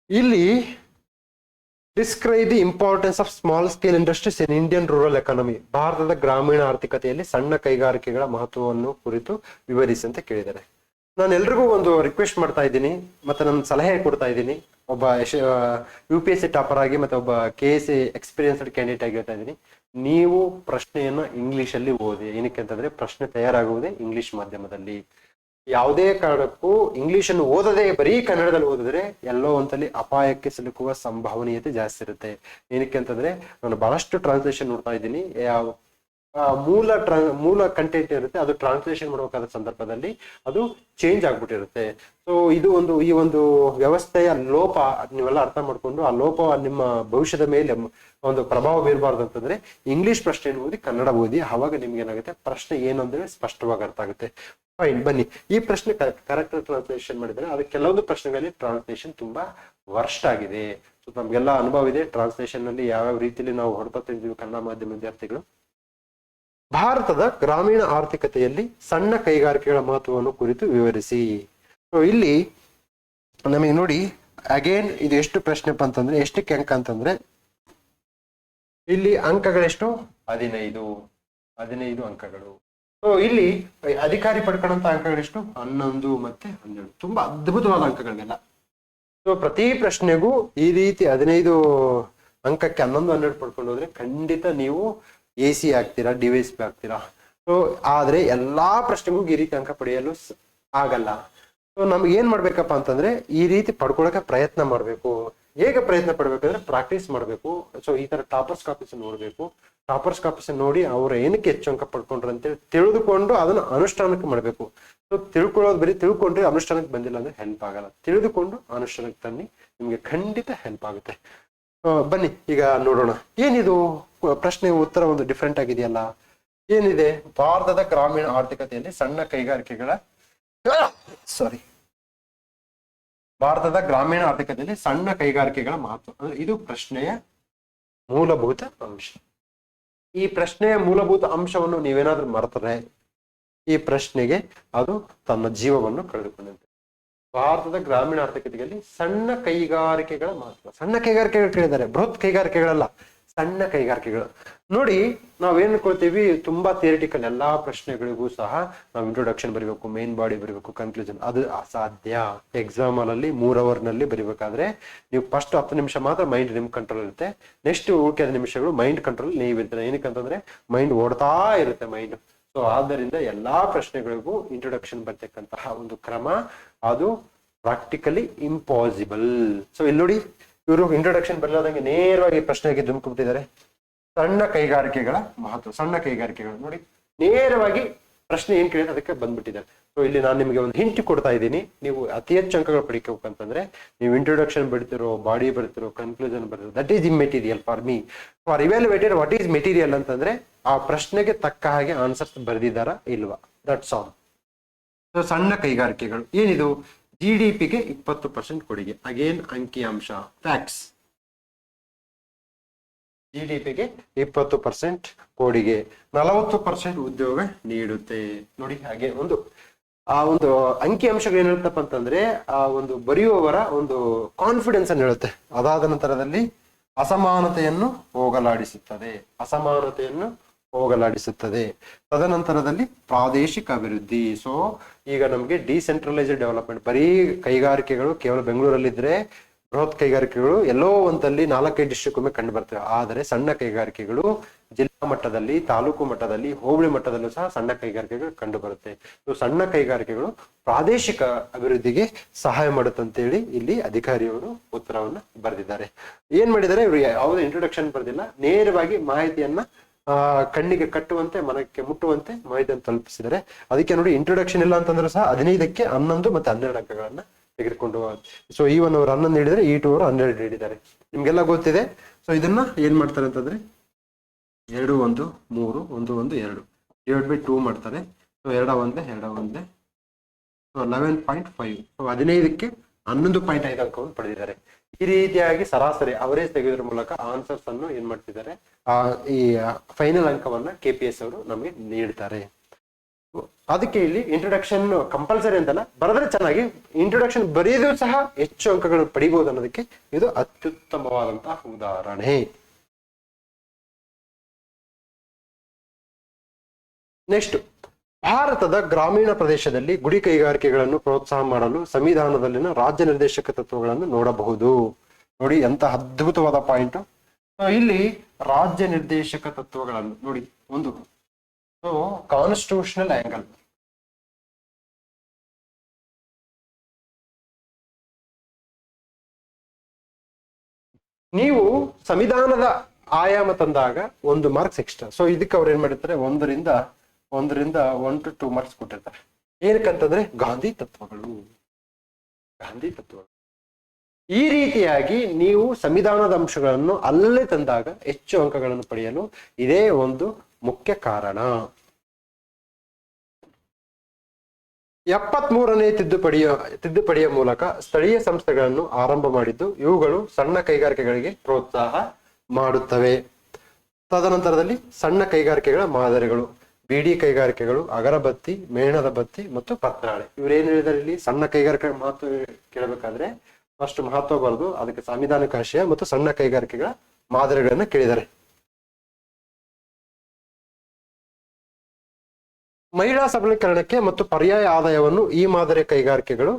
ಇಲ್ಲಿ describe the importance of small scale industries in Indian rural economy. ಭಾರತದ ಗ್ರಾಮೀಣ ಆರ್ಥಿಕತೆಯಲ್ಲಿ ಸಣ್ಣ ಕೈಗಾರಿಕೆಗಳ ಮಹತ್ವವನ್ನು ಕುರಿತು ವಿವರಿಸಿ ಅಂತ ಕೇಳಿದ್ದಾರೆ. ನಾನು ಎಲ್ರಿಗೂ ಒಂದು ರಿಕ್ವೆಸ್ಟ್ ಮಾಡ್ತಾ ಇದ್ದೀನಿ, ಮತ್ತೆ ನನ್ನ ಸಲಹೆ ಕೊಡ್ತಾ ಇದ್ದೀನಿ. ಒಬ್ಬ UPSC ಟಾಪರ್ ಆಗಿ ಮತ್ತೆ ಒಬ್ಬ KS ಎಕ್ಸ್ಪೀರಿಯನ್ಸ್ಡ್ ಕ್ಯಾಂಡಿಡೇಟ್ ಆಗಿ ಹೇಳ್ತಾ ಇದ್ದೀನಿ, ನೀವು ಪ್ರಶ್ನೆಯನ್ನ ಇಂಗ್ಲಿಷ್ ಅಲ್ಲಿ ಓದಿ. ಏನಕ್ಕೆ ಅಂತಂದ್ರೆ ಪ್ರಶ್ನೆ ತಯಾರಾಗುವುದೇ ಇಂಗ್ಲಿಷ್ ಮಾಧ್ಯಮದಲ್ಲಿ. ಯಾವುದೇ ಕಾರಣಕ್ಕೂ ಇಂಗ್ಲಿಷ್ ಅನ್ನು ಓದದೆ ಬರೀ ಕನ್ನಡದಲ್ಲಿ ಓದಿದ್ರೆ ಎಲ್ಲೋ ಒಂದಲ್ಲಿ ಅಪಾಯಕ್ಕೆ ಸಿಲುಕುವ ಸಂಭಾವನೀಯತೆ ಜಾಸ್ತಿ ಇರುತ್ತೆ. ಏನಕ್ಕೆ ಅಂತಂದ್ರೆ ನಾನು ಬಹಳಷ್ಟು ಟ್ರಾನ್ಸ್ಲೇಷನ್ ನೋಡ್ತಾ ಇದ್ದೀನಿ. ಮೂಲ ಕಂಟೆಂಟ್ ಇರುತ್ತೆ, ಅದು ಟ್ರಾನ್ಸ್ಲೇಷನ್ ಮಾಡಬೇಕಾದ ಸಂದರ್ಭದಲ್ಲಿ ಅದು ಚೇಂಜ್ ಆಗ್ಬಿಟ್ಟಿರುತ್ತೆ. ಸೊ ಈ ಒಂದು ವ್ಯವಸ್ಥೆಯ ಲೋಪ ನೀವೆಲ್ಲ ಅರ್ಥ ಮಾಡ್ಕೊಂಡು ಆ ಲೋಪ ನಿಮ್ಮ ಭವಿಷ್ಯದ ಮೇಲೆ ಒಂದು ಪ್ರಭಾವ ಬೀರಬಾರ್ದು ಅಂತಂದ್ರೆ ಇಂಗ್ಲಿಷ್ ಪ್ರಶ್ನೆಯನ್ನು ಓದಿ, ಕನ್ನಡ ಓದಿ. ಅವಾಗ ನಿಮ್ಗೆ ಏನಾಗುತ್ತೆ, ಪ್ರಶ್ನೆ ಏನು ಅಂದ್ರೆ ಸ್ಪಷ್ಟವಾಗಿ ಅರ್ಥ ಆಗುತ್ತೆ. ಫೈನ್, ಬನ್ನಿ ಈ ಪ್ರಶ್ನೆ ಕರೆಕ್ಟ್ ಟ್ರಾನ್ಸ್ಲೇಷನ್ ಮಾಡಿದ್ರೆ ಅದು ಕೆಲವೊಂದು ಪ್ರಶ್ನೆಗಳಲ್ಲಿ ಟ್ರಾನ್ಸ್ಲೇಷನ್ ತುಂಬಾ ವರ್ಸ್ಟ್ ಆಗಿದೆ. ಸೊ ನಮ್ಗೆಲ್ಲ ಅನುಭವ ಇದೆ ಟ್ರಾನ್ಸ್ಲೇಷನ್ ನಲ್ಲಿ ಯಾವ ರೀತಿಯಲ್ಲಿ ನಾವು ಹೊರಡ್ತಿದ್ದೀವಿ ಕನ್ನಡ ಮಾಧ್ಯಮ ವಿದ್ಯಾರ್ಥಿಗಳು. ಭಾರತದ ಗ್ರಾಮೀಣ ಆರ್ಥಿಕತೆಯಲ್ಲಿ ಸಣ್ಣ ಕೈಗಾರಿಕೆಗಳ ಮಹತ್ವವನ್ನು ಕುರಿತು ವಿವರಿಸಿ. ಇಲ್ಲಿ ನಮಗೆ ನೋಡಿ ಅಗೇನ್ ಇದು ಎಷ್ಟು ಪ್ರಶ್ನೆಪ್ಪ ಅಂತಂದ್ರೆ, ಎಷ್ಟಕ್ಕೆ ಅಂಕ ಅಂತಂದ್ರೆ ಇಲ್ಲಿ ಅಂಕಗಳೆಷ್ಟು 15 ಅಂಕಗಳು. ಸೊ ಇಲ್ಲಿ ಅಧಿಕಾರಿ ಪಡ್ಕೊಂಡಂತ ಅಂಕಗಳೆಷ್ಟು 11 ಮತ್ತೆ 12. ತುಂಬಾ ಅದ್ಭುತವಾದ ಅಂಕಗಳಿಗೆಲ್ಲ. ಸೊ ಪ್ರತಿ ಪ್ರಶ್ನೆಗೂ ಈ ರೀತಿ 15 ಅಂಕಕ್ಕೆ 11, 12 ಪಡ್ಕೊಂಡು ಹೋದ್ರೆ ಖಂಡಿತ ನೀವು AC ಆಗ್ತೀರಾ, DYSP ಆಗ್ತೀರಾ. ಸೊ ಆದ್ರೆ ಎಲ್ಲಾ ಪ್ರಶ್ನೆಗೂ ಈ ರೀತಿ ಅಂಕ ಪಡೆಯಲು ಆಗಲ್ಲ. ಸೊ ನಮ್ಗೆ ಏನ್ ಮಾಡ್ಬೇಕಪ್ಪ ಅಂತಂದ್ರೆ ಈ ರೀತಿ ಪಡ್ಕೊಳಕ್ಕೆ ಪ್ರಯತ್ನ ಮಾಡ್ಬೇಕು. ಹೇಗೆ ಪ್ರಯತ್ನ ಪಡ್ಬೇಕಂದ್ರೆ ಪ್ರಾಕ್ಟೀಸ್ ಮಾಡ್ಬೇಕು. ಸೊ ಈ ತರ ಟಾಪರ್ಸ್ ಕಾಪೀಸ್ ನೋಡ್ಬೇಕು. ಟಾಪರ್ಸ್ ಕಾಪೀಸ್ ನೋಡಿ ಅವ್ರ ಏನಕ್ಕೆ ಹೆಚ್ಚು ಅಂಕ ಪಡ್ಕೊಂಡ್ರು ಅಂತೇಳಿ ತಿಳಿದುಕೊಂಡು ಅದನ್ನ ಅನುಷ್ಠಾನಕ್ಕೆ ಮಾಡ್ಬೇಕು. ಸೊ ಬರೀ ತಿಳ್ಕೊಂಡ್ರೆ ಅನುಷ್ಠಾನಕ್ಕೆ ಬಂದಿಲ್ಲ ಅಂದ್ರೆ ಹೆಲ್ಪ್ ಆಗಲ್ಲ. ತಿಳಿದುಕೊಂಡು ಅನುಷ್ಠಾನಕ್ಕೆ ತನ್ನಿ, ನಿಮ್ಗೆ ಖಂಡಿತ ಹೆಲ್ಪ್ ಆಗುತ್ತೆ. ಬನ್ನಿ ಈಗ ನೋಡೋಣ. ಏನಿದು ಪ್ರಶ್ನೆ ಉತ್ತರ ಒಂದು ಡಿಫ್ರೆಂಟ್ ಆಗಿದೆಯಲ್ಲ. ಏನಿದೆ, ಭಾರತದ ಗ್ರಾಮೀಣ ಆರ್ಥಿಕತೆಯಲ್ಲಿ ಸಣ್ಣ ಕೈಗಾರಿಕೆಗಳ ಭಾರತದ ಗ್ರಾಮೀಣ ಆರ್ಥಿಕತೆಯಲ್ಲಿ ಸಣ್ಣ ಕೈಗಾರಿಕೆಗಳ ಮಹತ್ವ. ಅಂದ್ರೆ ಇದು ಪ್ರಶ್ನೆಯ ಮೂಲಭೂತ ಅಂಶ. ಈ ಪ್ರಶ್ನೆಯ ಮೂಲಭೂತ ಅಂಶವನ್ನು ನೀವೇನಾದ್ರೂ ಮರೆತರೆ ಈ ಪ್ರಶ್ನೆಗೆ ಅದು ತನ್ನ ಜೀವವನ್ನು ಕಳೆದುಕೊಂಡಿದೆ. ಭಾರತದ ಗ್ರಾಮೀಣ ಆರ್ಥಿಕತೆಯಲ್ಲಿ ಸಣ್ಣ ಕೈಗಾರಿಕೆಗಳ ಮಹತ್ವ. ಸಣ್ಣ ಕೈಗಾರಿಕೆಗಳು ಕೇಳಿದ್ದಾರೆ, ಬೃಹತ್ ಕೈಗಾರಿಕೆಗಳಲ್ಲ, ಸಣ್ಣ ಕೈಗಾರಿಕೆಗಳು. ನೋಡಿ ನಾವೇನ್ ಕೊಡ್ತೀವಿ, ತುಂಬಾ ಥಿಯರಿಟಿಕಲ್ ಎಲ್ಲಾ ಪ್ರಶ್ನೆಗಳಿಗೂ ಸಹ ನಾವು ಇಂಟ್ರೊಡಕ್ಷನ್ ಬರೀಬೇಕು, ಮೇನ್ ಬಾಡಿ ಬರೀಬೇಕು, ಕನ್ಕ್ಲೂಷನ್. ಅದು ಅಸಾಧ್ಯ. ಎಕ್ಸಾಮ್ ಅಲ್ಲಿ 3 hour ನಲ್ಲಿ ಬರೀಬೇಕಾದ್ರೆ ನೀವು ಫಸ್ಟ್ 10 ನಿಮಿಷ ಮಾತ್ರ ಮೈಂಡ್ ನಿಮ್ ಕಂಟ್ರೋಲ್ ಇರುತ್ತೆ. ನೆಕ್ಸ್ಟ್ ಉಳಿದ ನಿಮಿಷಗಳು ಮೈಂಡ್ ಕಂಟ್ರೋಲ್ ನೀವಿರ್ತೀರ. ಏನಕ್ಕಂತಂದ್ರೆ ಮೈಂಡ್ ಓಡ್ತಾ ಇರುತ್ತೆ ಮೈಂಡ್. ಸೊ ಆದ್ದರಿಂದ ಎಲ್ಲಾ ಪ್ರಶ್ನೆಗಳಿಗೂ ಇಂಟ್ರೊಡಕ್ಷನ್ ಬರ್ತಕ್ಕಂತಹ ಒಂದು ಕ್ರಮ ಅದು ಪ್ರಾಕ್ಟಿಕಲಿ ಇಂಪಾಸಿಬಲ್. ಸೊ ಇಲ್ಲಿ ನೋಡಿ, ಇವರು ಇಂಟ್ರೊಡಕ್ಷನ್ ಬರಲಾದಂಗೆ ನೇರವಾಗಿ ಪ್ರಶ್ನೆಗೆ ಧುಮುಕ್ಬಿಟ್ಟಿದ್ದಾರೆ. ಸಣ್ಣ ಕೈಗಾರಿಕೆಗಳ ಮಹತ್ವ, ಸಣ್ಣ ಕೈಗಾರಿಕೆಗಳು ನೋಡಿ ನೇರವಾಗಿ ಪ್ರಶ್ನೆ ಏನ್ ಕೇಳಿದ್ರೆ ಅದಕ್ಕೆ ಬಂದ್ಬಿಟ್ಟಿದ್ದಾರೆ. ಸೊ ಇಲ್ಲಿ ನಾನು ನಿಮಗೆ ಒಂದು ಹಿಂಟ್ ಕೊಡ್ತಾ ಇದ್ದೀನಿ. ನೀವು ಅತಿ ಹೆಚ್ಚು ಅಂಕಗಳು ಪಡಿಬೇಕಂತಂದ್ರೆ ನೀವು ಇಂಟ್ರೊಡಕ್ಷನ್ ಬರೀತಿರೋ, ಬಾಡಿ ಬರೀತಿರೋ, ಕನ್ಕ್ಲೂಷನ್ ಬರೀತಿರೋ, that is immaterial for me. For evaluated what is material ಅಂತಂದ್ರೆ ಆ ಪ್ರಶ್ನೆಗೆ ತಕ್ಕ ಹಾಗೆ ಆನ್ಸರ್ಸ್ ಬರೆದಿದ್ದಾರಾ ಇಲ್ವಾ, ದಟ್ಸ್ ಆಲ್. ಸೊ ಸಣ್ಣ ಕೈಗಾರಿಕೆಗಳು ಏನಿದು, GDPಗೆ 20% ಕೊಡುಗೆ. Again ಅಂಕಿಅಂಶ, facts. GDPಗೆ 20% ಕೊಡುಗೆ, 40% ಉದ್ಯೋಗ ನೀಡುತ್ತೆ. ನೋಡಿ ಹಾಗೆ ಆ ಒಂದು ಅಂಕಿಅಂಶಗಳು ಏನ್ ಹೇಳ್ತಪ್ಪ ಅಂತಂದ್ರೆ ಆ ಒಂದು ಬರೆಯುವವರ ಒಂದು ಕಾನ್ಫಿಡೆನ್ಸ್ ಅನ್ನು ಹೇಳುತ್ತೆ. ಅದಾದ ನಂತರದಲ್ಲಿ ಅಸಮಾನತೆಯನ್ನು ಹೋಗಲಾಡಿಸುತ್ತದೆ. ತದನಂತರದಲ್ಲಿ ಪ್ರಾದೇಶಿಕ ಅಭಿವೃದ್ಧಿ. ಸೊ ಈಗ ನಮ್ಗೆ ಡಿಸೆಂಟ್ರಲೈಸ್ಡ್ ಡೆವಲಪ್ಮೆಂಟ್, ಬರೀ ಕೈಗಾರಿಕೆಗಳು ಕೇವಲ ಬೆಂಗಳೂರಲ್ಲಿದ್ರೆ, ಬೃಹತ್ ಕೈಗಾರಿಕೆಗಳು ಎಲ್ಲೋ ಒಂದಲ್ಲಿ 4-5 ಡಿಸ್ಟ್ರಿಕ್ಟ್ ಒಮ್ಮೆ ಕಂಡು ಬರ್ತವೆ. ಆದರೆ ಸಣ್ಣ ಕೈಗಾರಿಕೆಗಳು ಜಿಲ್ಲಾ ಮಟ್ಟದಲ್ಲಿ, ತಾಲೂಕು ಮಟ್ಟದಲ್ಲಿ, ಹೋಬಳಿ ಮಟ್ಟದಲ್ಲೂ ಸಹ ಸಣ್ಣ ಕೈಗಾರಿಕೆಗಳು ಕಂಡು ಬರುತ್ತೆ. ಸಣ್ಣ ಕೈಗಾರಿಕೆಗಳು ಪ್ರಾದೇಶಿಕ ಅಭಿವೃದ್ಧಿಗೆ ಸಹಾಯ ಮಾಡುತ್ತಂತೇಳಿ ಇಲ್ಲಿ ಅಧಿಕಾರಿಯವರು ಉತ್ತರವನ್ನ ಬರೆದಿದ್ದಾರೆ. ಏನ್ ಮಾಡಿದ್ದಾರೆ ಇವರು, ಯಾವುದೇ ಇಂಟ್ರೊಡಕ್ಷನ್ ಬರೆದಿಲ್ಲ, ನೇರವಾಗಿ ಮಾಹಿತಿಯನ್ನ ಕಣ್ಣಿಗೆ ಕಟ್ಟುವಂತೆ, ಮನಕ್ಕೆ ಮುಟ್ಟುವಂತೆ ಮಾಹಿತಿಯನ್ನು ತಲುಪಿಸಿದ್ದಾರೆ. ಅದಕ್ಕೆ ನೋಡಿ, ಇಂಟ್ರೊಡಕ್ಷನ್ ಇಲ್ಲ ಅಂತಂದ್ರೆ ಸಹ 15ಕ್ಕೆ 11 ಮತ್ತು 12 ಅಂಕಗಳನ್ನ ತೆಗೆದುಕೊಂಡು. ಸೊ E1 ಅವರು 11 ನೀಡಿದರೆ, E2 ಅವರು 12 ನೀಡಿದ್ದಾರೆ. ನಿಮ್ಗೆಲ್ಲ ಗೊತ್ತಿದೆ. ಸೊ ಇದನ್ನ ಏನ್ ಮಾಡ್ತಾರೆ ಅಂತಂದ್ರೆ 2 1 3 1 1 2 /2 ಮಾಡ್ತಾರೆ. ಸೊ 2 1 2 1 11.5. ಸೊ 15ಕ್ಕೆ 11.5 ಅಂಕವನ್ನು ಪಡೆದಿದ್ದಾರೆ. ಈ ರೀತಿಯಾಗಿ ಸರಾಸರಿ ಅವರೇಜ್ ತೆಗೆಯೋದ್ರ ಮೂಲಕ ಆನ್ಸರ್ಸ್ ಅನ್ನು ಏನ್ ಮಾಡ್ತಿದ್ದಾರೆ, ಈ ಫೈನಲ್ ಅಂಕವನ್ನ KPS ಅವರು ನಮಗೆ ನೀಡ್ತಾರೆ. ಅದಕ್ಕೆ ಇಲ್ಲಿ ಇಂಟ್ರೊಡಕ್ಷನ್ ಕಂಪಲ್ಸರಿ ಅಂತಲ್ಲ, ಬರೆದ್ರೆ ಚೆನ್ನಾಗಿ ಇಂಟ್ರೊಡಕ್ಷನ್ ಬರೆಯೋದು ಸಹ ಹೆಚ್ಚು ಅಂಕಗಳನ್ನು ಪಡಿಬಹುದು ಅನ್ನೋದಕ್ಕೆ ಇದು ಅತ್ಯುತ್ತಮವಾದಂತಹ ಉದಾಹರಣೆ. ನೆಕ್ಸ್ಟ್, ಭಾರತದ ಗ್ರಾಮೀಣ ಪ್ರದೇಶದಲ್ಲಿ ಗುಡಿ ಕೈಗಾರಿಕೆಗಳನ್ನು ಪ್ರೋತ್ಸಾಹ ಮಾಡಲು ಸಂವಿಧಾನದಲ್ಲಿನ ರಾಜ್ಯ ನಿರ್ದೇಶಕ ತತ್ವಗಳನ್ನು ನೋಡಬಹುದು. ನೋಡಿ ಎಂತ ಅದ್ಭುತವಾದ ಪಾಯಿಂಟ್. ಇಲ್ಲಿ ರಾಜ್ಯ ನಿರ್ದೇಶಕ ತತ್ವಗಳನ್ನು ನೋಡಿ, ಒಂದು ಕಾನ್ಸ್ಟಿಟ್ಯೂಷನಲ್ ಆಂಗಲ್. ನೀವು ಸಂವಿಧಾನದ ಆಯಾಮ ತಂದಾಗ 1 ಮಾರ್ಕ್ಸ್ ಎಕ್ಸ್ಟ್ರಾ. ಸೊ ಇದಕ್ಕೆ ಅವ್ರು ಏನ್ ಮಾಡಿರ್ತಾರೆ, 1ರಿಂದ 1 to 2 ಮಾರ್ಕ್ಸ್ ಕೊಟ್ಟಿರ್ತಾರೆ. ಏನಕ್ಕಂತಂದ್ರೆ ಗಾಂಧಿ ತತ್ವಗಳು. ಈ ರೀತಿಯಾಗಿ ನೀವು ಸಂವಿಧಾನದ ಅಂಶಗಳನ್ನು ಅಲ್ಲೇ ತಂದಾಗ ಹೆಚ್ಚು ಅಂಕಗಳನ್ನು ಪಡೆಯಲು ಇದೇ ಒಂದು ಮುಖ್ಯ ಕಾರಣ. 73ನೇ ತಿದ್ದುಪಡಿಯ ಮೂಲಕ ಸ್ಥಳೀಯ ಸಂಸ್ಥೆಗಳನ್ನು ಆರಂಭ ಮಾಡಿದ್ದು, ಇವುಗಳು ಸಣ್ಣ ಕೈಗಾರಿಕೆಗಳಿಗೆ ಪ್ರೋತ್ಸಾಹ ಮಾಡುತ್ತವೆ. ತದನಂತರದಲ್ಲಿ ಸಣ್ಣ ಕೈಗಾರಿಕೆಗಳ ಮಾದರಿಗಳು, ಬೀಡಿ ಕೈಗಾರಿಕೆಗಳು, ಅಗರಬತ್ತಿ, ಮೇಣದ ಬತ್ತಿ ಮತ್ತು ಪತ್ರಾಳೆ. ಇವ್ರೇನ್ ಹೇಳಿದಾರೆ ಇಲ್ಲಿ, ಸಣ್ಣ ಕೈಗಾರಿಕೆ ಮಹತ್ವ ಕೇಳಬೇಕಾದ್ರೆ ಫಸ್ಟ್ ಮಹತ್ವ ಬರೆದು ಅದಕ್ಕೆ ಸಾಂವಿಧಾನಿಕ ಆಶಯ ಮತ್ತು ಸಣ್ಣ ಕೈಗಾರಿಕೆಗಳ ಮಾದರಿಗಳನ್ನ ಕೇಳಿದ್ದಾರೆ. ಮಹಿಳಾ ಸಬಲೀಕರಣಕ್ಕೆ ಮತ್ತು ಪರ್ಯಾಯ ಆದಾಯವನ್ನು ಈ ಮಾದರಿ ಕೈಗಾರಿಕೆಗಳು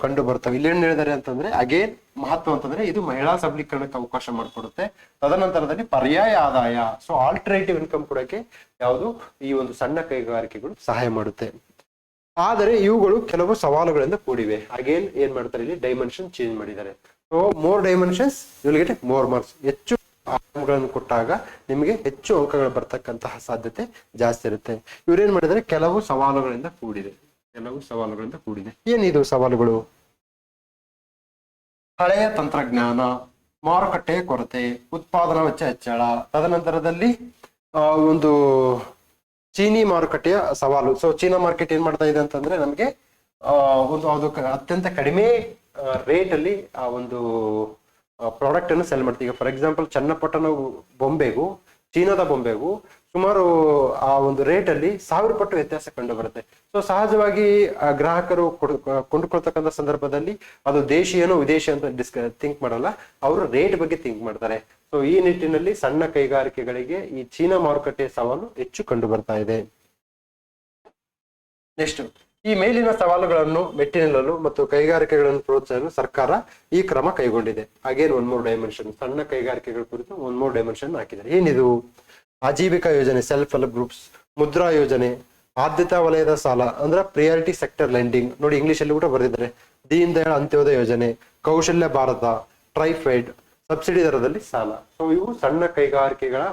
ಕಂಡು ಬರ್ತವೆ. ಇಲ್ಲಿ ಏನ್ ಹೇಳಿದ್ದಾರೆ ಅಂತಂದ್ರೆ, ಅಗೇನ್ ಮಹತ್ವ ಅಂತಂದ್ರೆ ಇದು ಮಹಿಳಾ ಸಬಲೀಕರಣಕ್ಕೆ ಅವಕಾಶ ಮಾಡಿಕೊಡುತ್ತೆ. ತದನಂತರದಲ್ಲಿ ಪರ್ಯಾಯ ಆದಾಯ, ಸೊ ಆಲ್ಟರ್ನೇಟಿವ್ ಇನ್ಕಮ್ ಕೊಡಕ್ಕೆ ಯಾವುದು ಈ ಒಂದು ಸಣ್ಣ ಕೈಗಾರಿಕೆಗಳು ಸಹಾಯ ಮಾಡುತ್ತೆ. ಆದರೆ ಇವುಗಳು ಕೆಲವು ಸವಾಲುಗಳಿಂದ ಕೂಡಿವೆ. ಅಗೇನ್ ಏನ್ ಮಾಡ್ತಾರೆ ಇಲ್ಲಿ, ಡೈಮೆನ್ಷನ್ ಚೇಂಜ್ ಮಾಡಿದ್ದಾರೆ. So more dimensions you will get more marks. ಹೆಚ್ಚು ಆಯಾಮಗಳನ್ನು ಕೊಟ್ಟಾಗ ನಿಮಗೆ ಹೆಚ್ಚು ಅಂಕಗಳು ಬರ್ತಕ್ಕಂತಹ ಸಾಧ್ಯತೆ ಜಾಸ್ತಿ ಇರುತ್ತೆ. ಇವ್ರೇನ್ ಮಾಡಿದ್ದಾರೆ, ಕೆಲವು ಸವಾಲುಗಳಿಂದ ಕೂಡಿದೆ. ಏನಿದು ಸವಾಲುಗಳು? ಹಳೆಯ ತಂತ್ರಜ್ಞಾನ, ಮಾರುಕಟ್ಟೆಯ ಕೊರತೆ, ಉತ್ಪಾದನಾ ವೆಚ್ಚ ಹೆಚ್ಚಳ, ತದನಂತರದಲ್ಲಿ ಒಂದು ಚೀನಿ ಮಾರುಕಟ್ಟೆಯ ಸವಾಲು. ಸೊ ಚೀನಾ ಮಾರ್ಕೆಟ್ ಏನ್ ಮಾಡ್ತಾ ಇದೆ ಅಂತಂದ್ರೆ, ನಮ್ಗೆ ಅದಕ್ಕೆ ಅತ್ಯಂತ ಕಡಿಮೆ ರೇಟ್ ಅಲ್ಲಿ ಆ ಒಂದು ಪ್ರಾಡಕ್ಟ್ ಅನ್ನು ಸೆಲ್ ಮಾಡ್ತೀವಿ. ಈಗ ಫಾರ್ ಎಕ್ಸಾಂಪಲ್ ಚನ್ನಪಟ್ಟಣ ಬೊಂಬೆಗೂ ಚೀನಾದ ಬೊಂಬೆಗೂ ಸುಮಾರು ಆ ಒಂದು ರೇಟ್ ಅಲ್ಲಿ 1000 ಪಟ್ಟು ವ್ಯತ್ಯಾಸ ಕಂಡು ಬರುತ್ತೆ. ಸೊ ಸಹಜವಾಗಿ ಗ್ರಾಹಕರು ಕೊಂಡುಕೊಳ್ತಕ್ಕಂಥ ಸಂದರ್ಭದಲ್ಲಿ ಅದು ದೇಶಿಯನೋ ವಿದೇಶಿ ಅಂತ ಥಿಂಕ್ ಮಾಡಲ್ಲ, ಅವರು ರೇಟ್ ಬಗ್ಗೆ ಥಿಂಕ್ ಮಾಡ್ತಾರೆ. ಸೊ ಈ ನಿಟ್ಟಿನಲ್ಲಿ ಸಣ್ಣ ಕೈಗಾರಿಕೆಗಳಿಗೆ ಈ ಚೀನಾ ಮಾರುಕಟ್ಟೆಯ ಸವಾಲು ಹೆಚ್ಚು ಕಂಡು ಬರ್ತಾ ಇದೆ. ನೆಕ್ಸ್ಟ್, ಈ ಮೇಲಿನ ಸವಾಲುಗಳನ್ನು ಮೆಟ್ಟಿನಿಲ್ಲಲು ಮತ್ತು ಕೈಗಾರಿಕೆಗಳನ್ನು ಪ್ರೋತ್ಸಾಹಿಸಲು ಸರ್ಕಾರ ಈ ಕ್ರಮ ಕೈಗೊಂಡಿದೆ. ಅಗೇನ್ 1 more ಡೈಮೆನ್ಷನ್, ಸಣ್ಣ ಕೈಗಾರಿಕೆಗಳ ಕುರಿತು 1 more ಡೈಮೆನ್ಷನ್ ಹಾಕಿದ್ದಾರೆ. ಏನಿದು? ಆಜೀವಿಕಾ ಯೋಜನೆ, ಸೆಲ್ಫ್ ಹೆಲ್ಪ್ ಗ್ರೂಪ್ಸ್, ಮುದ್ರಾ ಯೋಜನೆ, ಆದ್ಯತಾ ವಲಯದ ಸಾಲ ಅಂದ್ರೆ ಪ್ರಿಯಾರಿಟಿ ಸೆಕ್ಟರ್ ಲೆಂಡಿಂಗ್. ನೋಡಿ ಇಂಗ್ಲಿಷ್ ಅಲ್ಲಿ ಕೂಡ ಬರೆದಿದ್ದಾರೆ. ದೀನ್ ದಯಾಳ್ ಅಂತ್ಯೋದಯ ಯೋಜನೆ, ಕೌಶಲ್ಯ ಭಾರತ, ಟ್ರೈಫೈಡ್, ಸಬ್ಸಿಡಿ ದರದಲ್ಲಿ ಸಾಲ. ಸೊ ಇವು ಸಣ್ಣ ಕೈಗಾರಿಕೆಗಳ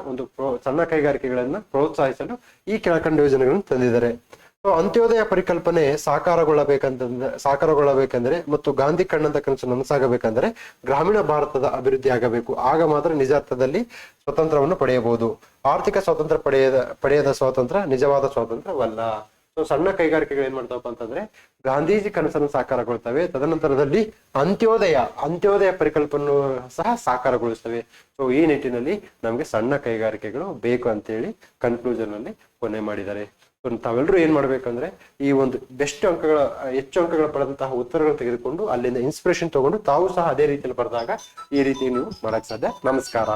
ಸಣ್ಣ ಕೈಗಾರಿಕೆಗಳನ್ನ ಪ್ರೋತ್ಸಾಹಿಸಲು ಈ ಕೆಳಕಂಡ ಯೋಜನೆಗಳನ್ನು ತಂದಿದ್ದಾರೆ. ಸೊ ಅಂತ್ಯೋದಯ ಪರಿಕಲ್ಪನೆ ಸಾಕಾರಗೊಳ್ಳಬೇಕಂದ್ರೆ ಮತ್ತು ಗಾಂಧಿ ಕಂಡಂತ ಕನಸು ನನಸಾಗಬೇಕಂದ್ರೆ ಗ್ರಾಮೀಣ ಭಾರತದ ಅಭಿವೃದ್ಧಿ ಆಗಬೇಕು. ಆಗ ಮಾತ್ರ ನಿಜ ಅರ್ಥದಲ್ಲಿ ಸ್ವತಂತ್ರವನ್ನು ಪಡೆಯಬಹುದು. ಆರ್ಥಿಕ ಸ್ವಾತಂತ್ರ್ಯ ಪಡೆಯದ ಸ್ವಾತಂತ್ರ್ಯ ನಿಜವಾದ ಸ್ವಾತಂತ್ರ್ಯವಲ್ಲ. ಸೊ ಸಣ್ಣ ಕೈಗಾರಿಕೆಗಳು ಏನ್ ಮಾಡ್ತಾವಪ್ಪ ಅಂತಂದ್ರೆ ಗಾಂಧೀಜಿ ಕನಸನ್ನು ಸಾಕಾರಗೊಳ್ತವೆ. ತದನಂತರದಲ್ಲಿ ಅಂತ್ಯೋದಯ ಪರಿಕಲ್ಪನೆ ಸಹ ಸಾಕಾರಗೊಳಿಸ್ತವೆ. ಸೊ ಈ ನಿಟ್ಟಿನಲ್ಲಿ ನಮ್ಗೆ ಸಣ್ಣ ಕೈಗಾರಿಕೆಗಳು ಬೇಕು ಅಂತೇಳಿ ಕನ್ಕ್ಲೂಷನ್ ಅಲ್ಲಿ ಕೊನೆ ಮಾಡಿದ್ದಾರೆ. ಸೊ ತಾವೆಲ್ಲರೂ ಏನ್ ಮಾಡ್ಬೇಕಂದ್ರೆ ಈ ಒಂದು ಹೆಚ್ಚು ಅಂಕಗಳ ಪಡೆದಂತಹ ಉತ್ತರಗಳನ್ನು ತೆಗೆದುಕೊಂಡು ಅಲ್ಲಿಂದ ಇನ್ಸ್ಪಿರೇಷನ್ ತಗೊಂಡು ತಾವು ಸಹ ಅದೇ ರೀತಿಯಲ್ಲಿ ಬರೆದಾಗ ಈ ರೀತಿ ನೀವು ಮಾಡಕ್ ಸಾಧ್ಯ. ನಮಸ್ಕಾರ.